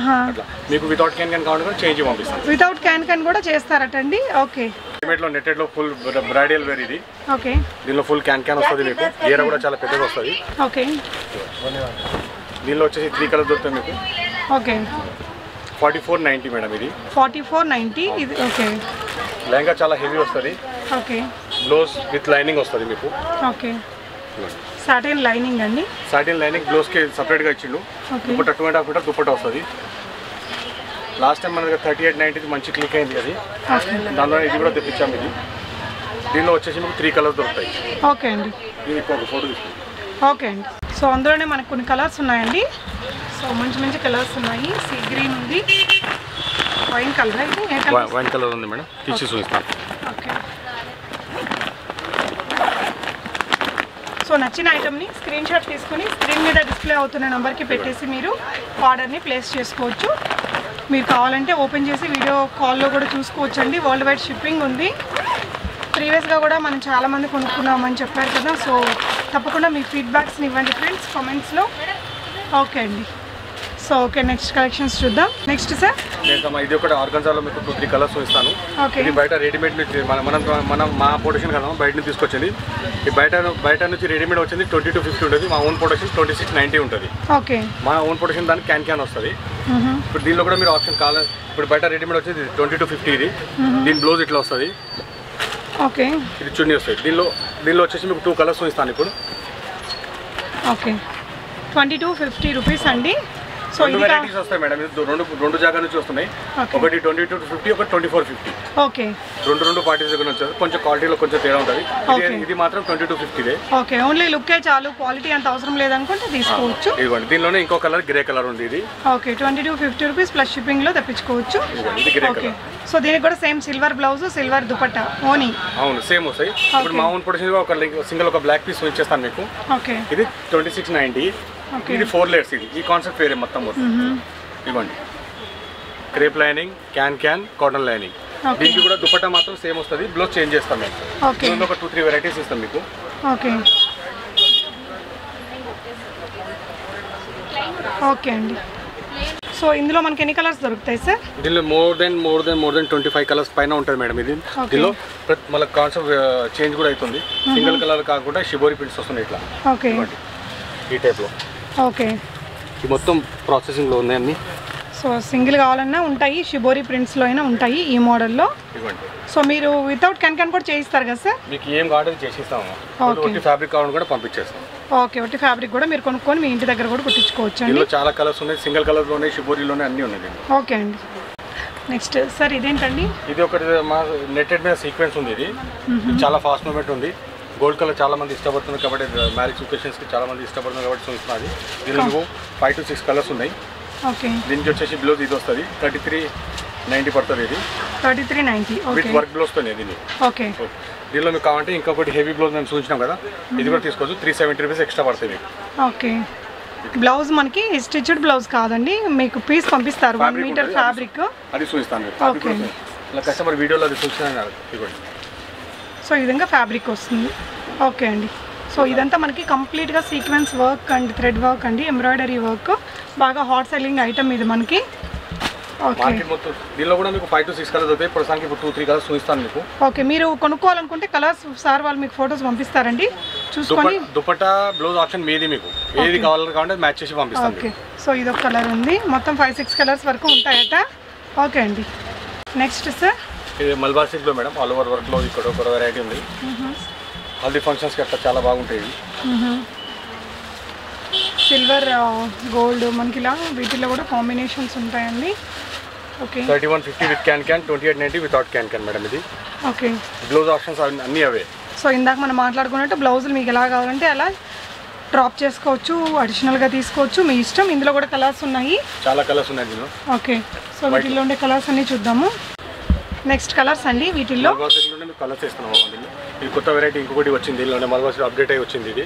అట్లా మీకు వితౌట్ క్యాన్ కావాలి చేంజ్ పంపిస్తాం. వితౌట్ క్యాన్ కూడా చేస్తారటండి. ఓకే, రెడీమేడ్ లో నెట్టెడ్ లో ఫుల్ బ్రైడల్ వేర్ ఇది. ఓకే, దీనిలో ఫుల్ క్యాన్ వస్తుంది మీకు. గేర కూడా చాలా పెద్దగా వస్తుంది. ఓకే, దీనిలో వచ్చేసి 3 కలర్స్ దొరుకుతాయి మీకు. Okay, 4490 madam. ఇది 4490. ఇది ఓకే. లెహంగా చాలా హెవీ వస్తుంది. ఓకే, బ్లౌజ్ విత్ లైనింగ్ వస్తుంది మీకు. ఓకే, సాటిన్ లైనింగ్ అండి. సాటిన్ లైనింగ్ బ్లౌజ్కి సపరేట్గా ఇచ్చిండు. దుపట్టా 2.5 మీటర్ దుపట్టా వస్తుంది. లాస్ట్ టైం మనకి 3890 మంచి క్లిక్ అయింది అది. దానిలో ఇది కూడా తెప్పించాము. ఇది దీనిలో వచ్చేసి మీకు 3 కలర్స్ దొరుకుతాయి. ఓకే అండి, దీనికి ఒక ఫోటో తీసుకుంటాం. ఓకే అండి. సో అందులోనే మనకు కొన్ని కలర్స్ ఉన్నాయండి. సో మంచి కలర్స్ ఉన్నాయి. సీ గ్రీన్ ఉంది, వైన్ కలర్ అయితే వైన్ కలర్ ఉంది మేడం, తీసి చూపిస్తాను. ఓకే, సో నచ్చిన ఐటమ్ని స్క్రీన్ షాట్ తీసుకుని స్క్రీన్ మీద డిస్ప్లే అవుతున్న నెంబర్కి పెట్టేసి మీరు ఆర్డర్ని ప్లేస్ చేసుకోవచ్చు. మీరు కావాలంటే ఓపెన్ చేసి వీడియో కాల్లో కూడా చూసుకోవచ్చండి. వరల్డ్ వైడ్ షిప్పింగ్ ఉంది. ప్రీవియస్గా కూడా మనం చాలామంది కొనుక్కున్నామని చెప్పారు కదా. సో తప్పకుండా మీ ఫీడ్బ్యాక్స్ని ఇవ్వండి ఫ్రెండ్స్ కామెంట్స్లో. ఓకే అండి. సో ఓకే, నెక్స్ట్ కలెక్షన్స్ చూద్దాం. నెక్స్ట్ సార్ ఇది ఒకటి ఆర్గన్జాలో మీకు 2-3 కలర్స్ ఇస్తాను. ఇది బయట రెడీమేడ్ నుంచి మనం మా ప్రొడక్షన్ కదా బయట నుంచి తీసుకొచ్చింది. ఈ బయట నుంచి రెడీమేడ్ వచ్చింది 20 to 50 ఉంటుంది. మా ఓన్ ప్రొడక్షన్ 2690 ఉంటుంది. ఓకే, మా ఓన్ ప్రొడక్షన్ దానికి క్యాన్ వస్తుంది. ఇప్పుడు దీనిలో కూడా మీరు ఆప్షన్ కావాలి. ఇప్పుడు బయట రెడీమేడ్ వచ్చేది 20 to 50 ఇది. దీని బ్లౌజ్ ఇట్లా వస్తుంది. ఓకే, ఇది చున్నీ వస్తుంది. దీనిలో వచ్చేసి మీకు 2 కలర్స్ ఇస్తాను ఇప్పుడు. ఓకే, 20 to 50 రూపీస్ అండి. సో రెండు వెరైటీస్ వస్తాయి మేడం, ఇది రెండు జాగా నుంచి వస్తున్నాయి. ఒకటి 2250, ఒకటి 2450. ఓకే, రెండు పార్టీస్ దగ్గర నుంచి కొంచెం క్వాలిటీలో కొంచెం తేడా ఉంటుంది. ఇది మాత్రం 2250. ఓకే, ఓన్లీ లుక్కే చాలు, క్వాలిటీ అంత అవసరం లేదనుకుంటే తీసుకోవచ్చు. ఇదిగోండి, దీనిలోనే ఇంకో కలర్ గ్రే కలర్ ఉంది. ఇది ఓకే, 2250 రూపీస్ ప్లస్ షిప్పింగ్ లో తెప్పించుకోవచ్చు. ఇది గ్రే కలర్. సో దీనికి కూడా same silver blouse, silver dupatta ఓని. అవును, సేమ్ వస్తాయి. ఇప్పుడు మా ఓన్ ప్రొడక్షన్ ఒక సింగిల్ ఒక బ్లాక్ పీస్ ఇచ్చేస్తాను మీకు. ఓకే, ఇది 2690. ఇది 4 లేయర్స్. ఇది ఈ కాన్సెప్ట్ వేరే మొత్తం. ఇవ్వండి, crepe lining, can cotton lining. దీనికి కూడా దుపట్టా మాత్రం సేమ్ వస్తుంది, బ్లౌజ్ చేంజ్ చేస్తాం మేము. దీనిలో ఒక 2-3 వెరైటీస్ ఇస్తాం మీకు. ఓకే, ఓకే అండి. సో ఇందులో మనకి ఎన్ని కలర్స్ దొరుకుతాయి సార్? దీనిలో మోర్ దెన్ 25 కలర్స్ పైన ఉంటుంది మేడం. ఇది దీనిలో మళ్ళీ కాన్సెప్ట్ చేంజ్ కూడా అవుతుంది. సింగిల్ కలర్ కాకుండా షిబోరి ప్రింట్స్ వస్తున్నాయి ఇట్లా. ఓకే, ఈ టైప్లో. ఓకే, ఈ మొత్తం ప్రాసెసింగ్లో ఉన్నాయి అన్ని. సో సింగిల్ కావాలన్నా ఉంటాయి, షిబోరి ప్రింట్స్లో అయినా ఉంటాయి ఈ మోడల్లో. ఇవ్వండి. సో మీరు వితౌట్ క్యాన్ కూడా చేయిస్తారు కదా సార్? మీకు ఏం కావాలో చేసిస్తాము. ఒట్టి ఫ్యాబ్రిక్ కావాలని కూడా పంపించేస్తాం. ఓకే, ఒట్టి ఫ్యాబ్రిక్ కూడా మీరు కొనుక్కొని మీ ఇంటి దగ్గర కూడా కుట్టించుకోవచ్చు అండి. ఇందులో చాలా కలర్స్ ఉన్నాయి, సింగిల్ కలర్లో ఉన్నాయి, షిబోరిలోనే అన్నీ ఉన్నాయి. ఓకే అండి. నెక్స్ట్ సార్ ఇదేంటండి? ఇది ఒకటి మా నెట్టెడ్ మీద సీక్వెన్స్ ఉంది. ఇది చాలా ఫాస్ట్ మూమెంట్ ఉంది. గోల్డ్ కలర్ చాలా మంది ఇష్టపడుతున్నారు కాబట్టి, మ్యారేజ్ ఒకేషన్స్కి చాలా మంది ఇష్టపడుతున్నారు కాబట్టి చూస్తున్నది. దీనిలో 5 to 6 కలర్స్ ఉన్నాయి. ఓకే, దీనికి వచ్చేసి బ్లౌజ్ ఇది వస్తుంది 3390 పడుతుంది. ఇది 3390 విత్ వర్క్ బ్లౌజ్ తోనే దీన్ని. ఓకే, దీనిలో మీకు కావాలంటే ఇంకొకటి హెవీ బ్లౌజ్ మేము చూసినాం కదా, ఇది కూడా తీసుకోవచ్చు. 370 రూపీస్ ఎక్స్ట్రా పడుతుంది. ఓకే, బ్లౌజ్ మనకి స్టిచ్డ్ బ్లౌజ్ కాదండి, మీకు పీస్ పంపిస్తారు 1 మీటర్ ఫ్యాబ్రిక్. అది చూపిస్తాను. ఇలా కస్టమర్ వీడియోలో అది చూపిస్తాను. సో ఈ విధంగా ఫ్యాబ్రిక్ వస్తుంది. ఓకే అండి. సో ఇదంతా మనకి కంప్లీట్గా sequence work and thread work అండి, ఎంబ్రాయిడరీ వర్క్, బాగా హాట్ సెల్లింగ్ ఐటమ్ ఇది మనకి. మార్కెట్ మొత్తం దీనిలో కూడా మీకు 5 to 6 కలర్స్ అవుతాయి. ప్రస్తుతానికి ఇప్పుడు 2-3 కలర్స్ చూపిస్తాను మీకు. ఓకే, మీరు కొనుక్కోవాలనుకుంటే కలర్స్ సార్ వాళ్ళు మీకు ఫొటోస్ పంపిస్తారండి, చూసుకొని. దుపట్టా బ్లౌజ్ ఆప్షన్ మీది, మీకు ఏది కావాలంటే మ్యాచ్ చేసి పంపిస్తాను. ఓకే, సో ఇదొక కలర్ ఉంది, మొత్తం 5-6 కలర్స్ వరకు ఉంటాయట. ఓకే అండి. నెక్స్ట్ సార్ ఇది మల్బార్ సిల్క్లో మేడం, ఆల్ ఓవర్ వర్క్లో ఇక్కడ ఒక వెరైటీ ఉంది. హల్దీ ఫంక్షన్స్కి అట్లా చాలా బాగుంటాయి. సిల్వర్ గోల్డ్ మనకి ఇలా వీటిలో కూడా కాంబినేషన్స్ ఉంటాయండి. Okay, 3150 with can 2890 without can madam. ఇది ఓకే, బ్లౌజ్ ఆప్షన్స్ అన్నీ అవే. సో ఇందాక మనం మాట్లాడుకున్నట్టు బ్లౌజులు మీకు ఎలా కావాలంటే అలా డ్రాప్ చేసుకోవచ్చు, అడిషనల్గా తీసుకోవచ్చు, మీ ఇష్టం. ఇందులో కూడా కలర్స్ ఉన్నాయి, చాలా కలర్స్ ఉన్నాయి దీనిలో. ఓకే, సో వీటిల్లో ఉండే కలర్స్ అన్నీ చూద్దాము. నెక్స్ట్ కలర్స్ అండి, వీటిల్లో కలర్స్ ఇస్తున్నాము. ఇది కొత్త వెరైటీ ఇంకొకటి వచ్చింది, దీనిలోనే మల్బార్ అప్డేట్ అయ్యి వచ్చింది. ఇది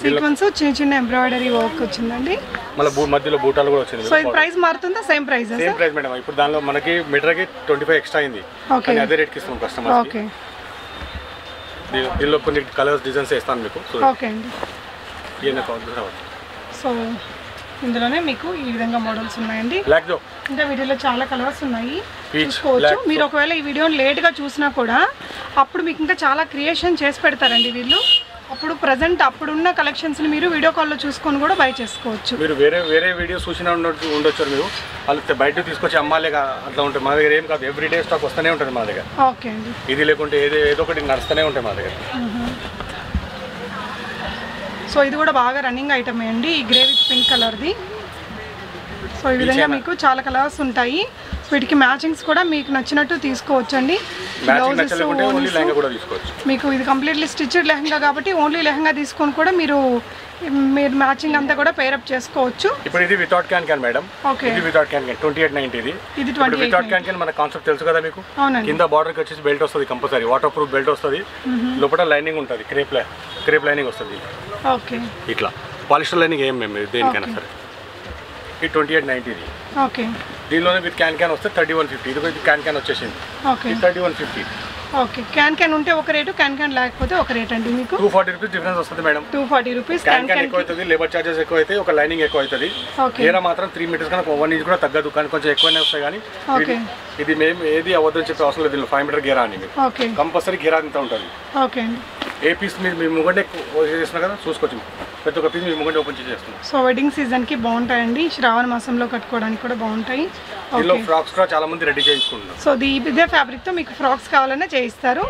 సీక్వెన్స్ చిన్న చిన్న ఎంబ్రాయిడరీ వర్క్ వచ్చిందండి. మళ్ళీ మధ్యలో బూటాలు కూడా వచ్చింది. సో ఇది ప్రైస్ మారుతుందా? Same price madam. ఇప్పుడు దానిలో మనకి మీటర్కి 25 ఎక్స్ట్రా అయింది. ఓకే, అదే రేట్కి ఇస్తాం కస్టమర్. ఓకే, దీనిలో కొన్ని కలర్స్ డిజైన్స్ వేస్తాను మీకు. ఓకే అండి. సో ఇందులోనే మీకు ఈ విధంగా మోడల్స్ ఉన్నాయండి. ఇంకా వీటిలో చాలా కలర్స్ ఉన్నాయి, చూసుకోవచ్చు. మీరు ఒకవేళ ఈ వీడియోని లేట్గా చూసినా కూడా అప్పుడు మీకు ఇంకా చాలా క్రియేషన్ చేసి పెడతారండి వీళ్ళు. అప్పుడు ప్రజెంట్ అప్పుడున్న కలెక్షన్స్ని మీరు వీడియో కాల్లో చూసుకొని కూడా బై చేసుకోవచ్చు. మీరు వేరే వీడియోస్ చూసినా ఉండొచ్చు. మీరు వాళ్ళు బయట తీసుకొచ్చి అమ్మాలిగా అట్లా ఉంటుంది. మా దగ్గర ఏం కాదు, ఎవ్రీడే స్టాక్ వస్తూనే ఉంటుంది మా దగ్గర. ఓకే అండి. ఇది లేకుంటే ఏదో ఒకటి నడుస్తూనే ఉంటాయి మా దగ్గర. సో ఇది కూడా బాగా రన్నింగ్ ఐటమ్ అండి, ఈ గ్రే విత్ పింక్ కలర్ది. సో ఈ విధంగా మీకు చాలా కలర్స్ ఉంటాయి. వీటికి మ్యాచింగ్స్ కూడా మీకు నచ్చినట్టు తీసుకోవచ్చు అండి. మీకు ఇది కంప్లీట్లీ స్టిచ్డ్ లెహంగా కాబట్టి ఓన్లీ లెహంగా తీసుకొని కూడా మీరు మ్యాచింగ్ అంతా కూడా పేరప్ చేసుకోవచ్చు. ఇప్పుడు ఇది వితౌట్ క్యాన్ మేడం. ఓకే, ఇది వితౌట్ క్యాన్ 2890. ఇది 28 వితౌట్ క్యాన్ మన కాన్సెప్ట్ తెలుసు కదా మీకు. కింద బార్డర్కి వచ్చేసి బెల్ట్ వస్తుంది, కంపల్సరీ వాటర్ ప్రూఫ్ బెల్ట్ వస్తుంది. లోపల లైనింగ్ ఉంటుంది, క్రేప్ లైనింగ్ వస్తుంది. ఓకే, ఇట్లా పాలిస్టర్ లైనింగ్ ఏం మేము దేనికైనా సరే. ఈ 2890. ఓకే, దీనిలోనే విత్ క్యాన్ వస్తే 3150. ఇది విత్ క్యాన్ వచ్చేసింది. ఓకే, 3150. ఓకే, క్యాన్ ఉంటే ఒక రేటు, క్యాన్ లేకపోతే ఒక రేట్ అండి. మీకు 240 రూపీస్ డిఫరెన్స్ వస్తుంది మేడం. 240 రూపీస్. క్యాన్ ఎక్కువ అవుతుంది, లేబర్ చార్జెస్ ఎక్కువ అవుతాయి, ఒక లైనింగ్ ఎక్కువ అవుతుంది. ఏరా మాత్రం 3 మీటర్స్ కన్నా 1 ఇంచ్ కూడా తగ్గదు, కానీ కొంచెం ఎక్కువనే వస్తాయి. కానీ ఇది మేము ఏది అవ్వద్దని చెప్పి అవసరం లేదు. 5 మీటర్ గేరా అని కంపల్సరీ గేరా అంతా ఉంటుంది. ఓకే అండి. ఏ పీస్ మీరు మీ ముగంటే చేస్తున్నా కదా చూసుకోవచ్చు, ప్రతి ఒక్క పీస్ మీ ముగంటే ఓపెన్ చేస్తున్నాం. సో వెడ్డింగ్ సీజన్కి బాగుంటాయండి, శ్రావణ మాసంలో కట్టుకోవడానికి కూడా బాగుంటాయి. దీనిలో ఫ్రాక్స్ కూడా చాలా మంది రెడీ చేయించుకుంటున్నారు. సో ఇదే ఫ్యాబ్రిక్తో మీకు ఫ్రాక్స్ కావాలన్నా చేయిస్తారు.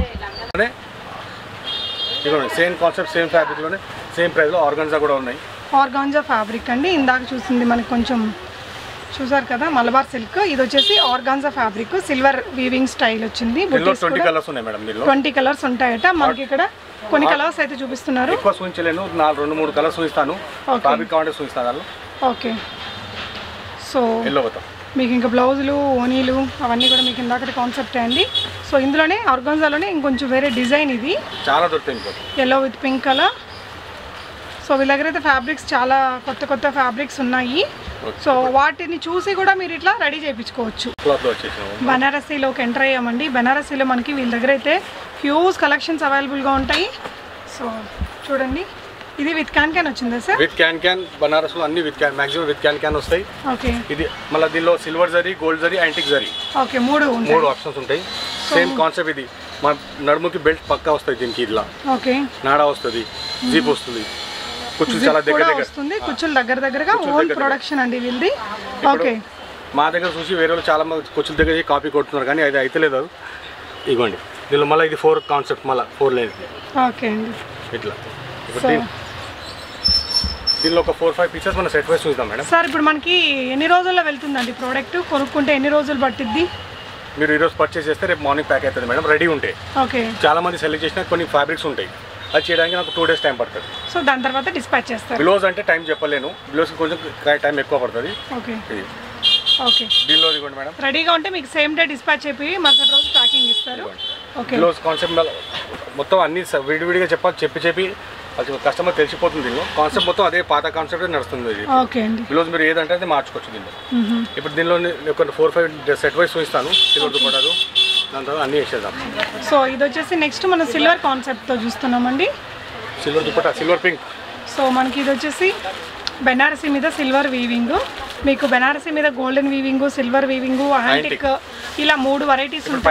సేమ్ కాన్సెప్ట్, సేమ్ ఫ్యాబ్రిక్లోనే సేమ్ ప్రైస్లో ఆర్గన్జా కూడా ఉన్నాయి. ఆర్గాంజా ఫ్యాబ్రిక్ అండి. ఇందాక చూసింది మనకి కొంచెం చూసారు కదా మలబార్ సిల్క్, ఇది వచ్చేసి organza fabric silver weaving style వచ్చింది. 20 కలర్స్ ఉంటాయట మనకి. ఇక్కడ కొన్ని కలర్స్ అయితే చూపిస్తున్నారు. ఎక్కువ చూపించలేను, 2-3 కలర్స్ చూపిస్తాను. ఫ్యాబ్రిక్ కావాలంటే చూపిస్తాను. ఓకే, సో మీకు ఇంకా బ్లౌజులు ఓనీలు అవన్నీ కూడా మీకు ఇందాక కాన్సెప్ట్ అండి. సో ఇందులోనే ఆర్గాంజాలోనే ఇంకొంచెం వేరే డిజైన్, ఇది చాలా దొరుకుతాయి, yellow with pink colour. So వీళ్ళ దగ్గర అయితే ఫ్యాబ్రిక్స్ చాలా కొత్త ఫ్యాబ్రిక్స్ ఉన్నాయి. సో వాటిని చూసి కూడా మీరు ఇట్లా రెడీ చేయించుకోవచ్చు. బనారసీలోకి ఎంటర్ అయ్యామండి. బనారసీలో మనకి వీళ్ళ దగ్గర అయితే హ్యూజ్ కలెక్షన్స్ అవైలబుల్గా ఉంటాయి. సో చూడండి, ఇది విత్ క్యాన్ వచ్చిందా సార్? విత్ క్యాన్ బనారస్లో అన్ని with can, maximum with can వస్తాయి. ఓకే, ఇది మళ్ళీ దీనిలో silver zari, gold zari, antique zari. Okay, మూడు ఆప్షన్స్ ఉంటాయి. Same concept. ఇది మా నడుముకి బెల్ట్ పక్కా వస్తాయి దీనికి. ఇట్లా ఓకే, నాడా వస్తుంది, జీప్ వస్తుంది, కుచ్చులు చాలా దగ్గర వస్తుంది. కుచ్చులు దగ్గరగా ఓన్ ప్రొడక్షన్ అండి వీళ్ళది. ఓకే, మా దగ్గర చూసి వేరే వాళ్ళు చాలా మంది కుచ్చుల దగ్గర కాపీ కొడుతున్నారు, కానీ అది అయితే లేదు. ఇవ్వండి దీనిలో మళ్ళీ ఇది 4 కాన్సెప్ట్, మళ్ళీ 4 లైన్. ఓకే అండి, ఇట్లా దీనిలో ఒక 4-5 పీసెస్ మనం సెట్ వైస్ చూద్దాం మేడం. సార్ ఇప్పుడు మనకి ఎన్ని రోజుల్లో వెళ్తుందండి ప్రోడక్ట్? కొనుక్కుంటే ఎన్ని రోజులు పట్టిద్ది? మీరు ఈరోజు పర్చేస్ చేస్తే రేపు మార్నింగ్ ప్యాక్ అవుతుంది మేడం, రెడీ ఉంటే. ఓకే, చాలా మంది సెలెక్ట్ చేసిన కొన్ని ఫ్యాబ్రిక్స్ ఉంటాయి, అది చేయడానికి నాకు 2 days టైం పడుతుంది. సో దాని తర్వాత డిస్పాచ్ చేస్తారు. బ్లౌజ్ అంటే టైం చెప్పలేను, బ్లౌజ్కి కొంచెం టైం ఎక్కువ పడుతుంది. ఓకే ఓకే, దీనిలో ఇదిగోండి మేడం, రెడీగా ఉంటే మీకు సేమ్ డే డిస్పాచ్ అయిపోయి మరుసటి రోజు ప్యాకింగ్ ఇస్తారు. ఓకే, బ్లౌజ్ కాన్సెప్ట్ మొత్తం అన్ని విడివిడిగా చెప్పి అది కస్టమర్ తెలిసిపోతుంది. దీనిలో కాన్సెప్ట్ మొత్తం అదే పాత కాన్సెప్ట్ నడుస్తుంది. ఓకే అండి, బ్లౌజ్ మీరు ఏదంటే అది మార్చుకోవచ్చు దీనిలో. ఇప్పుడు దీనిలో ఒక 4-5 సెట్ వైస్ చూపిస్తాను. సిల్వర్ దుపట్టాలు, దాని తర్వాత అన్నీ వేసేద్దాం. సో ఇది వచ్చేసి నెక్స్ట్ మనం సిల్వర్ కాన్సెప్ట్తో చూస్తున్నామండి. Silver dupatta, silver pink. So మనకి ఇది వచ్చేసి బెనారసీ మీద సిల్వర్ వీవింగ్, మీకు బెనారసీ మీద golden weaving, silver weaving, antique, ఇలా 3 వెరైటీస్ ఉంటాయి.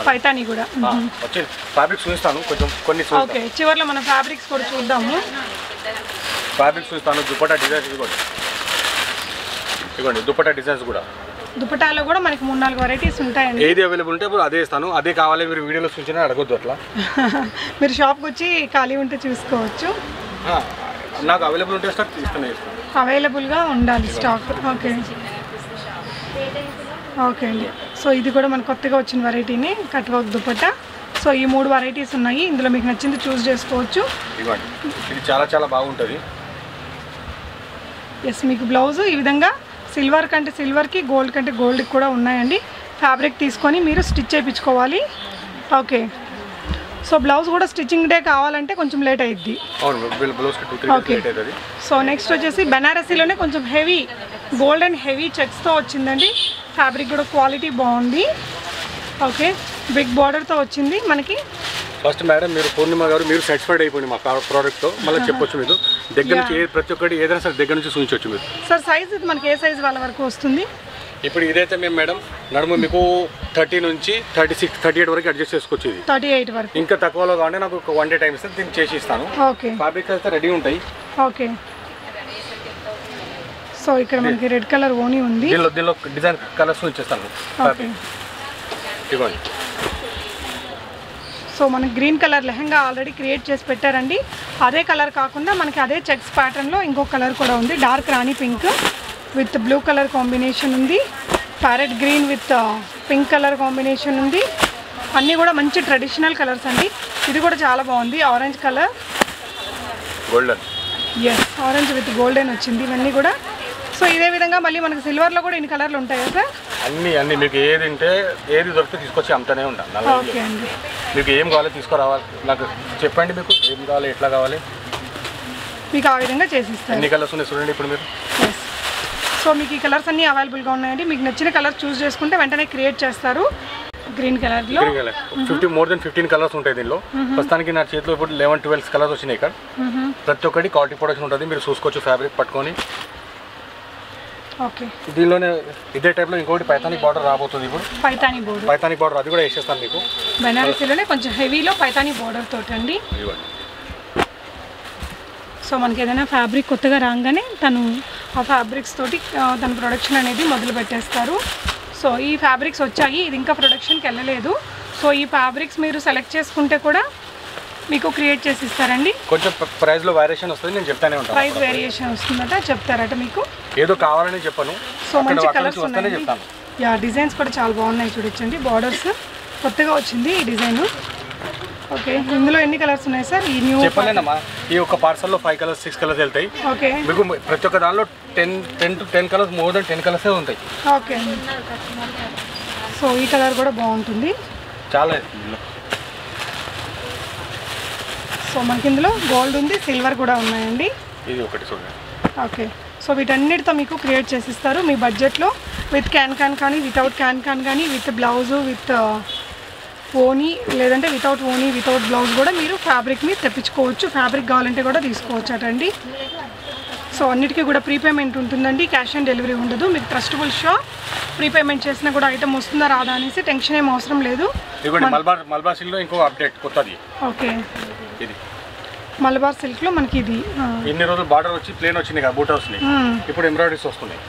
పైతాని కూడా వచ్చి ఫ్యాబ్రిక్స్ చూపిస్తాను కొన్ని. ఓకే, చివర్లో మనం ఫ్యాబ్రిక్స్ కూడా చూద్దాము. ఫ్యాబ్రిక్స్ చూస్తాను. దుపట్టా డిజైన్స్ ఇవ్వండి, దుపట్టా డిజైన్స్ కూడా. దుపట్టాలో కూడా మనకి 3-4 వెరైటీస్ ఉంటాయండి. ఏది అవైలబుల్ ఉంటే ఇప్పుడు అదే ఇస్తాను. అదే కావాలి మీరు వీడియోలో చూసినా అడగొద్దు అట్లా. మీరు షాప్కి వచ్చి ఖాళీ ఉంటే చూసుకోవచ్చు. నాకు అవైలబుల్ ఉంటే స్టాక్ ఇస్తాను. అవైలబుల్గా ఉండాలి స్టాక్. ఓకే ఓకే అండి. సో ఇది కూడా మనకు కొత్తగా వచ్చిన వెరైటీని కట్ వర్క్ దుపట్టా. సో ఈ 3 వెరైటీస్ ఉన్నాయి, ఇందులో మీకు నచ్చింది చూస్ చేసుకోవచ్చు. ఇది చాలా బాగుంటుంది. ఎస్, మీకు బ్లౌజ్ ఈ విధంగా సిల్వర్ కంటే సిల్వర్కి, గోల్డ్ కంటే గోల్డ్కి కూడా ఉన్నాయండి. ఫ్యాబ్రిక్ తీసుకొని మీరు స్టిచ్ చేయించుకోవాలి. ఓకే, సో బ్లౌజ్ కూడా స్టిచ్చింగ్ డే కావాలంటే కొంచెం లేట్ అయ్యిద్ది. ఓకే, సో నెక్స్ట్ వచ్చేసి బెనారసీలోనే కొంచెం హెవీ గోల్డ్ అండ్ హెవీ చెక్స్తో వచ్చిందండి. ఫ్యాబ్రిక్ కూడా క్వాలిటీ బాగుంది. ఓకే, బిగ్ బార్డర్తో వచ్చింది మనకి. ఫస్ట్ మేడం మీరు పూర్ణిమ గారు మీరు సాటిస్ఫైడ్ అయిపోయింది మా ప్రోడక్ట్తో, మళ్ళీ చెప్పొచ్చు. మీరు దగ్గర నుంచి ప్రతి ఒక్కటి ఏదైనా సరే దగ్గర నుంచి చూపించవచ్చు మీరు. సార్ సైజ్ ఇది మనకి ఏ సైజ్ వాళ్ళ వరకు వస్తుంది? ఇప్పుడు ఇదైతే మేము మేడం నడుము మీకు 30 నుంచి 36, 38 వరకు అడ్జస్ట్ చేసుకోవచ్చు. ఇది 38 వరకు. ఇంకా తక్కువలో కావాలంటే నాకు ఒక 1 day టైం ఇస్తే దీన్ని చేసి ఇస్తాను. ఓకే, ఫ్యాబ్రిక్ అయితే రెడీ ఉంటాయి. ఓకే, సో ఇక్కడ మనకి రెడ్ కలర్ ఓనీ ఉంది. దీనిలో డిజైన్ కలర్స్ ఇచ్చేస్తాను. ఇవ్వండి. సో మనకి green colour lehenga already create చేసి పెట్టారండి. అదే కలర్ కాకుండా మనకి అదే చెక్స్ ప్యాటర్న్లో ఇంకో కలర్ కూడా ఉంది. Dark rani pink with blue colour combination ఉంది. Parrot green with pink colour combination ఉంది. అన్నీ కూడా మంచి ట్రెడిషనల్ కలర్స్ అండి. ఇది కూడా చాలా బాగుంది. Orange colour, golden. Yes, orange with golden వచ్చింది ఇవన్నీ కూడా. సో ఇదే విధంగా మళ్ళీ మనకి సిల్వర్లో కూడా ఇన్ని కలర్లు ఉంటాయా సార్? అన్ని మీకు ఏది దొరికితే తీసుకొచ్చి అమ్ముతూనే ఉంటాను. ఓకే అండి, మీకు ఏం కావాలో తీసుకురావాలి, నాకు చెప్పండి. మీకు ఏం కావాలి, ఎట్లా కావాలి, మీకు ఆ విధంగా చేసిస్తాను. ఎన్ని కలర్స్ ఉన్నాయి చూడండి ఇప్పుడు మీరు. ఎస్, సో మీకు ఈ కలర్స్ అన్నీ అవైలబుల్గా ఉన్నాయండి. మీకు నచ్చిన కలర్ చూస్ చేసుకుంటే వెంటనే క్రియేట్ చేస్తారు. గ్రీన్ కలర్లో more than 15 కలర్స్ ఉంటాయి దీనిలో. ప్రస్తుతానికి నా చేతిలో ఇప్పుడు 11-12 కలర్స్ వచ్చినాయి. ఇక్కడ ప్రతి ఒక్కటి క్వాలిటీ ప్రొడక్షన్ ఉంటుంది, మీరు చూసుకోవచ్చు ఫ్యాబ్రిక్ పట్టుకొని. ఓకే, దీనిలోనే ఇదే టైప్లో ఇంకోటి పైతానిక్ బార్డర్ రాబోతుంది. ఇప్పుడు పైతానిక్ బార్డర్ అది కూడా వేసేస్తాను మీకు. బెనారసీలోనే కొంచెం హెవీలో పైతానిక్ బార్డర్ తోటి అండి. సో మనకి ఏదైనా ఫ్యాబ్రిక్ కొత్తగా రాగానే తను ఆ ఫ్యాబ్రిక్స్ తోటి తన ప్రొడక్షన్ అనేది మొదలు పెట్టేస్తారు. సో ఈ ఫ్యాబ్రిక్స్ వచ్చాయి, ఇది ఇంకా ప్రొడక్షన్కి వెళ్ళలేదు. సో ఈ ఫ్యాబ్రిక్స్ మీరు సెలెక్ట్ చేసుకుంటే కూడా మీకు క్రియేట్ చేసి ఇస్తారండి. కొంచెం ప్రైస్లో వేరియేషన్ వస్తుంది, నేను చెప్తానే ఉంటాను. ప్రైస్ వేరియేషన్ వస్తుందట, చెప్తారట మీకు. ఏదో కావాలని చెప్పను, సో మంచి కలర్స్ వస్తానే చెప్తాను. యా, డిజైన్స్ కూడా చాలా బాగున్నాయి చూడొచ్చండి. బార్డర్స్ కొత్తగా వచ్చింది ఈ డిజైన్. ఓకే, ఇందులో ఎన్ని కలర్స్ ఉన్నాయి సార్? ఈ న్యూ చెప్పలేనమ్మా, ఈ ఒక పార్సల్లో 5 కలర్స్ 6 కలర్స్ వెళ్తాయి. ఓకే, మీకు ప్రతి ఒక్క దానిలో 10 కలర్స్, మోర్ దెన్ 10 కలర్సే ఉంటాయి. ఓకే, సో ఈ కలర్ కూడా బాగుంటుంది చాలా. సో మనకి ఇందులో గోల్డ్ ఉంది, సిల్వర్ కూడా ఉన్నాయండి. ఇది ఒకటి చూడండి. ఓకే, సో వీటన్నిటితో మీకు క్రియేట్ చేసిస్తారు మీ బడ్జెట్లో. విత్ క్యాన్ కానీ, వితౌట్ క్యాన్ కానీ, విత్ బ్లౌజు, విత్ ఓనీ, లేదంటే వితౌట్ ఓనీ, వితౌట్ బ్లౌజ్ కూడా మీరు ఫ్యాబ్రిక్ని తెప్పించుకోవచ్చు. ఫ్యాబ్రిక్ కావాలంటే కూడా తీసుకోవచ్చు అటండి. సో అన్నిటికీ కూడా ప్రీపేమెంట్ ఉంటుందండి, క్యాష్ ఆన్ డెలివరీ ఉండదు. మీకు ట్రస్టబుల్ షాప్. ప్రీపేమెంట్ చేసినా కూడా ఐటమ్ వస్తుందా రాదా అనేసి టెన్షన్ ఏం అవసరం లేదు. మల్బార్ సిల్క్లో ఇంకో అప్డేట్ కొత్తది. ఓకే, ఇది మలబార్ సిల్క్లో మనకి ఇది ఇన్ని రోజులు బార్డర్ వచ్చి ప్లేన్ వచ్చినాయి కదా, బూటా వస్తున్నాయి, ఇప్పుడు ఎంబ్రాయిడరీస్ వస్తున్నాయి.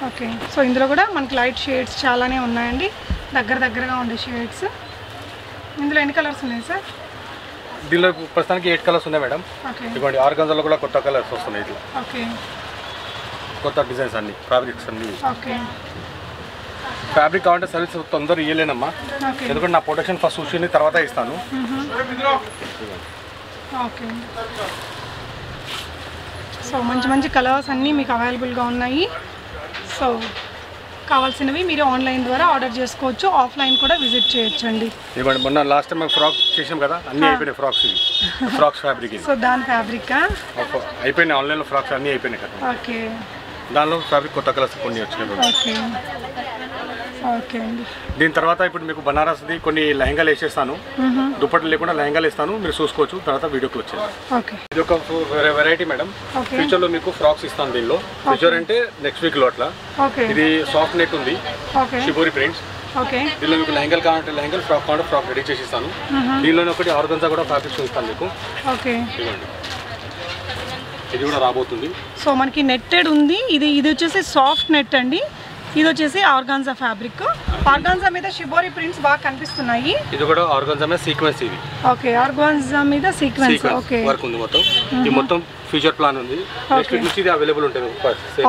ఓకే, సో ఇందులో కూడా మనకి లైట్ షేడ్స్ చాలానే ఉన్నాయండి, దగ్గరగా ఉండే షేడ్స్. ఇందులో ఎన్ని కలర్స్ ఉన్నాయి సార్? దీనిలో ప్రస్తుతానికి 8 కలర్స్ ఉన్నాయి మేడం. ఓకే, ఇవ్వండి. ఆర్గాన్జాలో కూడా కొత్త కలర్స్ వస్తున్నాయి. ఇది ఓకే, కొత్త డిజైన్స్ అన్ని, ఫ్యాబ్రిక్స్ అన్ని. ఓకే, ఫ్యాబ్రిక్ కావాలంటే సర్వీస్ తొందరగా ఇవ్వలేనమ్మా, ఓకే, ఎందుకంటే నా ప్రొడక్షన్ ఫస్ట్ చూసి తర్వాత ఇస్తాను. ఓకే, సో మంచి కలర్స్ అన్నీ మీకు అవైలబుల్గా ఉన్నాయి. సో కావాల్సినవి మీరు ఆన్లైన్ ద్వారా ఆర్డర్ చేసుకోవచ్చు, ఆఫ్లైన్ కూడా విజిట్ చేయొచ్చండి. ఇవ్వండి. మొన్న లాస్ట్ టైం ఫ్రాక్ చేసాం కదా, అన్నీ అయిపోయినాయి ఫ్రాక్స్. ఇవి ఫ్రాక్స్ ఫ్యాబ్రిక్. సో దాని ఫ్యాబ్రికా అయిపోయినాయి, ఆన్లైన్లో ఫ్రాక్స్ అన్నీ అయిపోయినాయి కదా. ఓకే, దానిలో ఫ్యాబ్రిక్ కొత్త కలర్స్ కొన్ని వచ్చినాయి. ఓకే, ఓకే అండి. దీని తర్వాత ఇప్పుడు మీకు బనారస్ది కొన్ని లెహంగాలు వేసేస్తాను, దుప్పట్లు లేకుండా లెహంగాలు ఇస్తాను, మీరు చూసుకోవచ్చు. తర్వాత వీడియోకి వచ్చేది. ఓకే, ఇది ఒక వెరైటీ మేడం. ఫ్యూచర్లో మీకు ఫ్రాక్స్ ఇస్తాను దీనిలో. ఫ్యూచర్ అంటే నెక్స్ట్ వీక్లో అట్లా. ఓకే, ఇది సాఫ్ట్ నెట్ ఉంది, ఓకే, షిబోరి ప్రింట్స్. ఓకే, దీనిలో మీకు లెహంగాలు కావాలంటే లెహంగాలు, ఫ్రాక్ కావాలంటే ఫ్రాక్ రెడీ చేసి ఇస్తాను. దీనిలోనే ఒకటి ఆర్గన్జా కూడా ఫ్యాబ్రిక్స్ ఇస్తాను మీకు. ఓకే, ఇవ్వండి. ఇది కూడా రాబోతుంది. సో మనకి నెట్టెడ్ ఉంది. ఇది వచ్చేసి సాఫ్ట్ నెట్ అండి. ఇది వచ్చేసి ఆర్గాన్జా ఫ్యాబ్రిక్. ఆర్గాన్జా మీద షిబోరి ప్రింట్స్ బాగా కనిపిస్తున్నాయి. ఇది కూడా ఆర్గాన్జా మీద సీక్వెన్స్. ఇది ఓకే, ఆర్గాన్జా మీద సీక్వెన్స్. ఓకే, వర్క్ ఉంది మొత్తం. ఇది మొత్తం ఫ్యూచర్ ప్లాన్ ఉంది. నెక్స్ట్ వీక్ నుంచి ఇది అవైలబుల్ ఉంటుంది.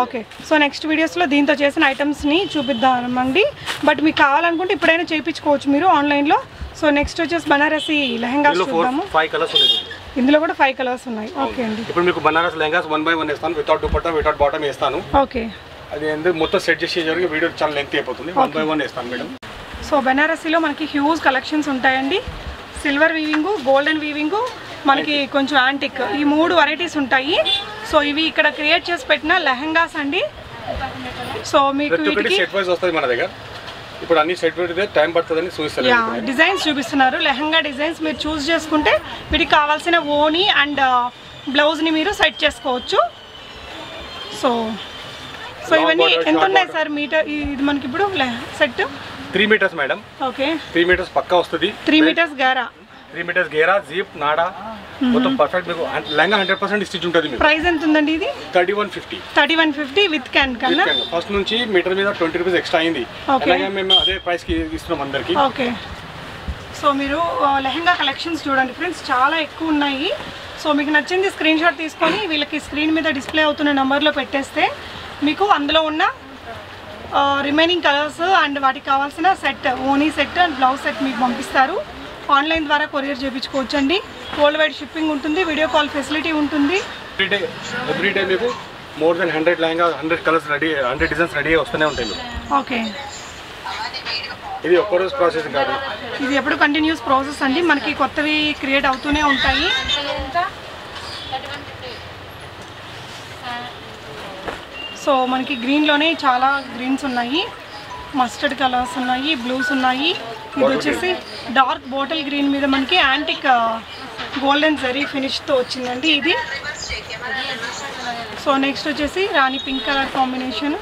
ఓకే, సో నెక్స్ట్ వీడియోస్లో దీంతో చేసిన ఐటమ్స్ని చూపిద్దామండి. బట్ మీకు కావాలనుకుంటే ఇప్పుడైనా చేయించుకోవచ్చు మీరు ఆన్లైన్లో. సో నెక్స్ట్ వచ్చేసి బనారసి లెహంగాస్ చూద్దాము. 5 కలర్స్ ఉన్నాయి. ఇందులో కూడా 5 కలర్స్ ఉన్నాయి. ఓకే అండి. ఇప్పుడు మీకు బనారస్ లెహంగాస్ 1 by 1 వేస్తాను, వితౌట్ దుపట్టా, వితౌట్ బాటమ్ వేస్తాను. ఓకే, అది ఎందుకు మొత్తం సెట్ చేసేసరికి వీడియో చాలా లెంగ్త్ అయిపోతుంది. 1 by 1 వేస్తాను మేడం. సో బనారసీలో మనకి హ్యూజ్ కలెక్షన్స్ ఉంటాయండి. సిల్వర్ వీవింగు, గోల్డెన్ వీవింగు, మనకి కొంచెం యాంటిక్, ఈ 3 వెరైటీస్ ఉంటాయి. సో ఇవి ఇక్కడ క్రియేట్ చేసి పెట్టిన లెహంగాస్ అండి. సో మీకు సెట్ వైజ్ వస్తుంది మన దగ్గర. ఇప్పుడు అన్ని సెట్ పెడితే టైం పడుతుందని చూపిస్తారు. డిజైన్స్ చూపిస్తున్నారు, లెహంగా డిజైన్స్ మీరు చూస్ చేసుకుంటే వీటికి కావాల్సిన ఓనీ అండ్ బ్లౌజ్ని మీరు సెట్ చేసుకోవచ్చు. సో ఇవన్నీ ఎంత ఉన్నాయి సార్ మీటర్? ఇది మనకి ఇప్పుడు set 3 metres madam. Okay, 3 metres పక్కా వస్తుంది. 3 మీటర్స్ గేరా, 3 మీటర్స్ గేరా, జీప్, నాడా మొత్తం పర్ఫెక్ట్. మీకు లెహంగా 100% స్టిచ్ ఉంటుంది. మీకు ప్రైస్ ఎంత ఉందండి? ఇది 3150 విత్ క్యాన్ కన్నా. ఫస్ట్ నుంచి మీటర్ మీద 20 రూపీస్ ఎక్స్ట్రా అయింది. అలాగే మేము అదే ప్రైస్కి ఇస్తున్నాం అందరికి. ఓకే, సో మీరు లెహంగా కలెక్షన్స్ చూడండి ఫ్రెండ్స్, చాలా ఎక్కువ ఉన్నాయి. సో మీకు నచ్చింది స్క్రీన్ షాట్ తీసుకొని వీళ్ళకి స్క్రీన్ మీద డిస్ప్లే అవుతున్న నెంబర్లో పెట్టేస్తే మీకు అందులో ఉన్న రిమైనింగ్ కలర్స్ అండ్ వాటికి కావాల్సిన సెట్, ఓనీ సెట్ అండ్ బ్లౌజ్ సెట్ మీకు పంపిస్తారు. ఆన్లైన్ ద్వారా కొరియర్ చేయించుకోవచ్చు అండి. వరల్డ్ వైడ్ షిప్పింగ్ ఉంటుంది, వీడియో కాల్ ఫెసిలిటీ ఉంటుంది. ఎవ్రీడే మీకు more than 100 lehenga, 100 colours ready, 100 designs ready వస్తూనే ఉంటాయి మీకు. ఓకే, ఇది ఒక్కరోజు ప్రాసెస్ కాదు, ఇది ఎప్పుడు కంటిన్యూస్ ప్రాసెస్ అండి. మనకి కొత్తవి క్రియేట్ అవుతూనే ఉంటాయి. సో మనకి గ్రీన్లోనే చాలా గ్రీన్స్ ఉన్నాయి, మస్టర్డ్ కలర్స్ ఉన్నాయి, బ్లూస్ ఉన్నాయి. ఇది వచ్చేసి డార్క్ బాటిల్ గ్రీన్ మీద మనకి యాంటిక్ గోల్డెన్ జరీ ఫినిష్తో వచ్చిందండి ఇది. సో నెక్స్ట్ వచ్చేసి rani pink colour combination,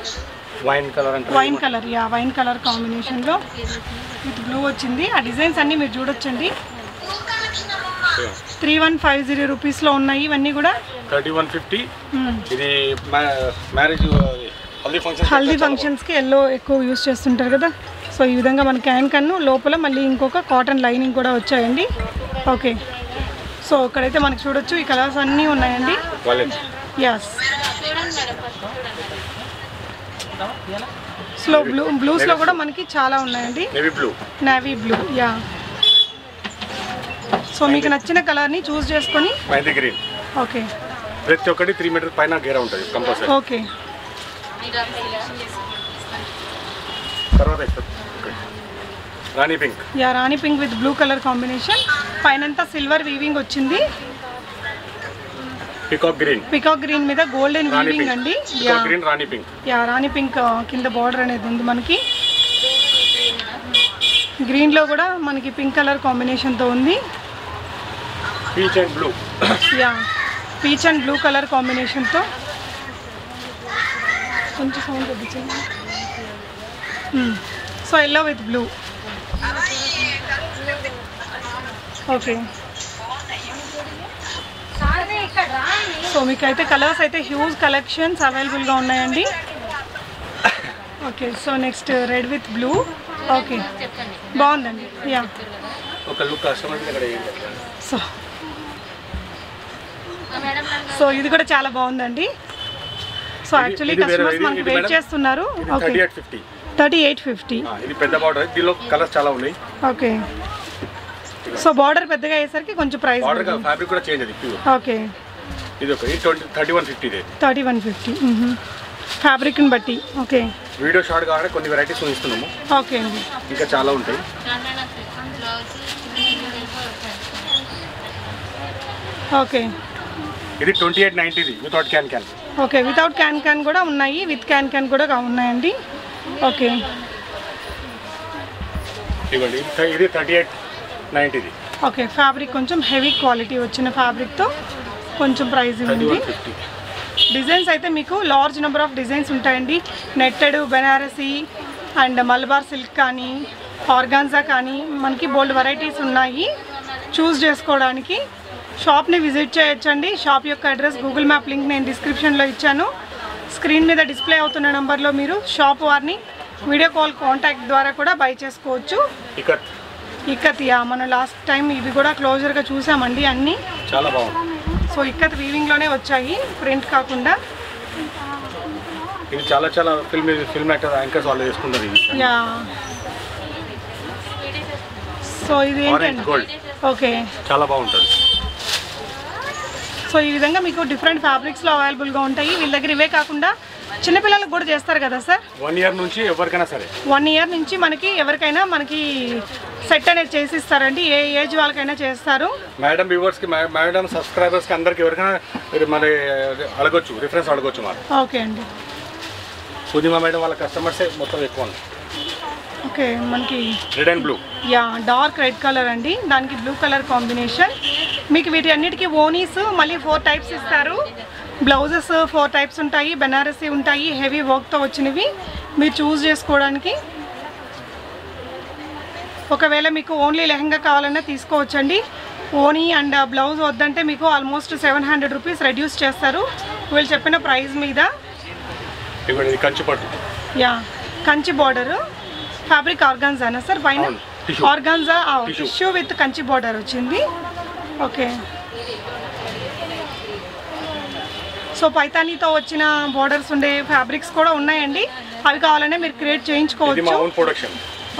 wine colour కాంబినేషన్లో విత్ బ్లూ వచ్చింది. ఆ డిజైన్స్ అన్నీ మీరు చూడొచ్చండి. 3150 రూపీస్లో ఉన్నాయి ఇవన్నీ కూడా. 3150. ఇది మ్యారేజ్ హల్దీ ఫంక్షన్స్కి ఎల్లో ఎక్కువ యూస్ చేస్తుంటారు కదా. సో ఈ విధంగా మన క్యాన్ కన్ను లోపల మళ్ళీ ఇంకొక కాటన్ లైనింగ్ కూడా వచ్చాయండి. ఓకే, సో ఇక్కడైతే మనకి చూడొచ్చు ఈ కలర్స్ అన్నీ ఉన్నాయండి. ఎస్, స్లో బ్లూస్లో కూడా మనకి చాలా ఉన్నాయండి. Navy blue. యా, సో మీకు నచ్చిన కలర్ని చూస్ చేసుకొని గ్రీన్. ఓకే, ప్రతి ఒక్కటి 3 మీటర్ పైన గేరా ఉంటుంది కంపల్సరీ. ఓకే, తర్వాత rani pink. Yeah, rani pink with blue colour combination. పైనంతా సిల్వర్ వీవింగ్ వచ్చింది. పికాక్ గ్రీన్ మీద గోల్డెన్ వీవింగ్ అండి. Rani pink. Yeah, rani pink కింద బార్డర్ అనేది ఉంది మనకి. గ్రీన్ లో కూడా మనకి పింక్ కలర్ కాంబినేషన్ తో ఉంది. Peach and blue. Yeah, peach and blue colour combination తో. కొంచెం సౌండ్ తగ్గించండి. So yellow with blue. Okay, so మీకు అయితే కలర్స్ అయితే హ్యూజ్ కలెక్షన్స్ అవైలబుల్గా ఉన్నాయండి. Okay, so next red with blue. Okay, బాగుందండి. యా, సో ఇది కూడా చాలా బాగుందండి. సో యాక్చువల్లీ కస్టమర్స్ మనకి వెయిట్ చేస్తున్నారు. ఓకే, 3850. ఇది పెద్ద బార్డర్, దీనిలో కలర్స్ చాలా ఉన్నాయి. ఓకే, సో బార్డర్ పెద్దగా అయ్యేసరికి కొంచెం ప్రైస్. ఫ్యాబ్రిక్ కూడా చేంజ్ అది. ఓకే, ఇది ఒక 3150. 3150 ఫ్యాబ్రిక్ని బట్టి. ఓకే, వీడియో షార్ట్ కావాలంటే కొన్ని వెరైటీస్ చూపిస్తున్నాము. ఓకే అండి, ఇంకా చాలా ఉంటాయి. ఓకే, ఇది 2890 without can. Okay, without can కూడా ఉన్నాయి, విత్ క్యాన్ కూడా ఉన్నాయండి. ఓకే, ఇవ్వండి. ఇది 3890. ఓకే, ఫ్యాబ్రిక్ కొంచెం హెవీ క్వాలిటీ వచ్చిన ఫ్యాబ్రిక్తో కొంచెం ప్రైస్ ఉంది. డిజైన్స్ అయితే మీకు లార్జ్ నెంబర్ ఆఫ్ డిజైన్స్ ఉంటాయండి. Netted, Banarasi and Malabar silk కానీ ఆర్గాన్జా కానీ మనకి బోల్డ్ వెరైటీస్ ఉన్నాయి. చూస్ చేసుకోవడానికి షాప్ని విజిట్ చేయొచ్చండి. షాప్ యొక్క అడ్రస్, గూగుల్ మ్యాప్ లింక్ నేను డిస్క్రిప్షన్లో ఇచ్చాను. స్క్రీన్ మీద డిస్ప్లే అవుతున్న నెంబర్లో మీరు షాప్ వారిని వీడియో కాల్ కాంటాక్ట్ ద్వారా కూడా బై చేసుకోవచ్చు. ఇక్కత్. యా, మనం లాస్ట్ టైం ఇవి కూడా క్లోజర్గా చూసామండి అన్నీ. చాలా బాగుంది. సో ఇక్కత్ వీవింగ్లోనే వచ్చాయి, ప్రింట్ కాకుండా. ఇది చాలా ఫిల్మ్ యాక్టర్ యాంకర్స్ వాళ్ళు వేసుకుంటారు. యా, సో ఇది ఏంటండి? ఓకే, చాలా బాగుంటుంది. సో ఈ విధంగా మీకు డిఫరెంట్ ఫ్యాబ్రిక్స్లో అవైలబుల్గా ఉంటాయి. వీళ్ళ దగ్గర ఇవే కాకుండా చిన్నపిల్లలకు కూడా చేస్తారు కదా సార్? 1 ఇయర్ నుంచి ఎవరికైనా సరే, 1 ఇయర్ నుంచి ఎవరికైనా మనకి సెట్ అనేది చేసి ఇస్తారండి. ఏ ఏజ్ వాళ్ళకైనా చేస్తారు. మేడం వ్యూవర్స్కి, మేడం సబ్స్క్రైబర్స్కి, అందరికి ఎవరికైనా మరి అడగొచ్చు, రిఫరెన్స్ అడగొచ్చు మరి. ఓకే అండి, పూర్ణిమ మేడం వాళ్ళ కస్టమర్సే మొత్తం ఎక్కువ. ఓకే, మనకి red and blue. Yeah, dark red colour అండి, దానికి బ్లూ కలర్ కాంబినేషన్. మీకు వీటి అన్నిటికీ ఓనీస్ మళ్ళీ 4 టైప్స్ ఇస్తారు. బ్లౌజెస్ 4 టైప్స్ ఉంటాయి. బెనారసీ ఉంటాయి, హెవీ వర్క్తో వచ్చినవి మీరు చూస్ చేసుకోవడానికి. ఒకవేళ మీకు ఓన్లీ లెహంగా కావాలన్నా తీసుకోవచ్చండి. ఓనీ అండ్ బ్లౌజ్ వద్దంటే మీకు ఆల్మోస్ట్ 700 రూపీస్ రెడ్యూస్ చేస్తారు వీళ్ళు చెప్పిన ప్రైస్ మీద. యా, కంచి బార్డర్ ఫ్యాబ్రిక్ ఆర్గాన్జానా సార్? పైన organza tissue with Kanchi border వచ్చింది. ఓకే, సో పైతానీతో వచ్చిన బార్డర్స్ ఉండే ఫ్యాబ్రిక్స్ కూడా ఉన్నాయండి. అవి కావాలనే మీరు క్రియేట్ చేయించుకోవచ్చు.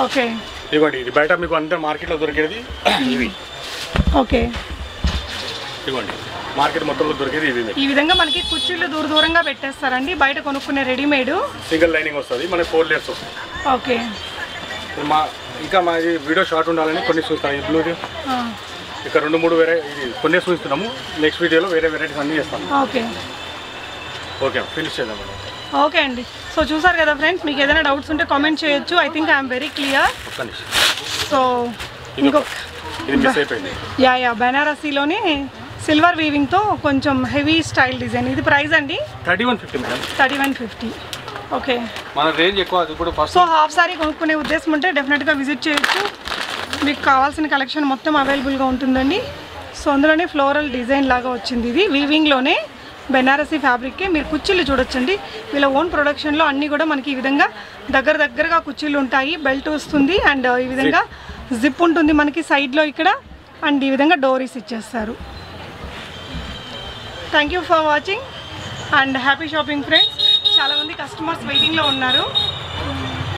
ఓకే, ఇవ్వండి. ఇది బయట మీకు అంతా మార్కెట్లో దొరికేది ఇవి. ఓకే, ఇవ్వండి. మార్కెట్ మొత్తంలో దొరికేది ఇవి. ఈ విధంగా మనకి కుర్చీలు దూరంగా పెట్టేస్తారండి. బయట కొనుక్కునే రెడీమేడ్ సింగిల్ లైనింగ్ వస్తుంది, మనకి 4 లేయర్స్ వస్తుంది. ఓకే, ఇంకా మా వీడియో షార్ట్ ఉండాలని కొన్ని చూస్తాను. బ్లూ ఇక్కడ 2-3 వెరైటీ కొన్ని చూస్తున్నాము. నెక్స్ట్ వీడియోలో వేరే వెరైటీస్ అన్నీ చేస్తాము. ఓకే, ఓకే, ఫినిష్ చేద్దాం. ఓకే అండి, సో చూసారు కదా ఫ్రెండ్స్, మీకు ఏదైనా డౌట్స్ ఉంటే కామెంట్ చేయొచ్చు. I think I'm very clear. So ఇంకొక యా బెనారసీలోనే సిల్వర్ వీవింగ్తో కొంచెం హెవీ స్టైల్ డిజైన్. ఇది ప్రైస్ అండి 3150 మేడం. 3150. ఓకే, మన రేంజ్ ఎక్కువ. ఇప్పుడు సో హాఫ్ సారీ కొనుక్కునే ఉద్దేశం ఉంటే డెఫినెట్గా విజిట్ చేయొచ్చు. మీకు కావాల్సిన కలెక్షన్ మొత్తం అవైలబుల్గా ఉంటుందండి. సో అందులోనే ఫ్లోరల్ డిజైన్ లాగా వచ్చింది. ఇది వీవింగ్లోనే బెనారసీ ఫ్యాబ్రిక్కే. మీరు కుర్చీలు చూడొచ్చండి. వీళ్ళ ఓన్ ప్రొడక్షన్లో అన్నీ కూడా మనకి ఈ విధంగా దగ్గరగా కుర్చీలు ఉంటాయి. బెల్ట్ వస్తుంది అండ్ ఈ విధంగా జిప్ ఉంటుంది మనకి సైడ్లో ఇక్కడ. అండ్ ఈ విధంగా డోరీస్ ఇచ్చేస్తారు. Thank you for watching and happy shopping friends. చాలామంది కస్టమర్స్ వెయిటింగ్లో ఉన్నారు.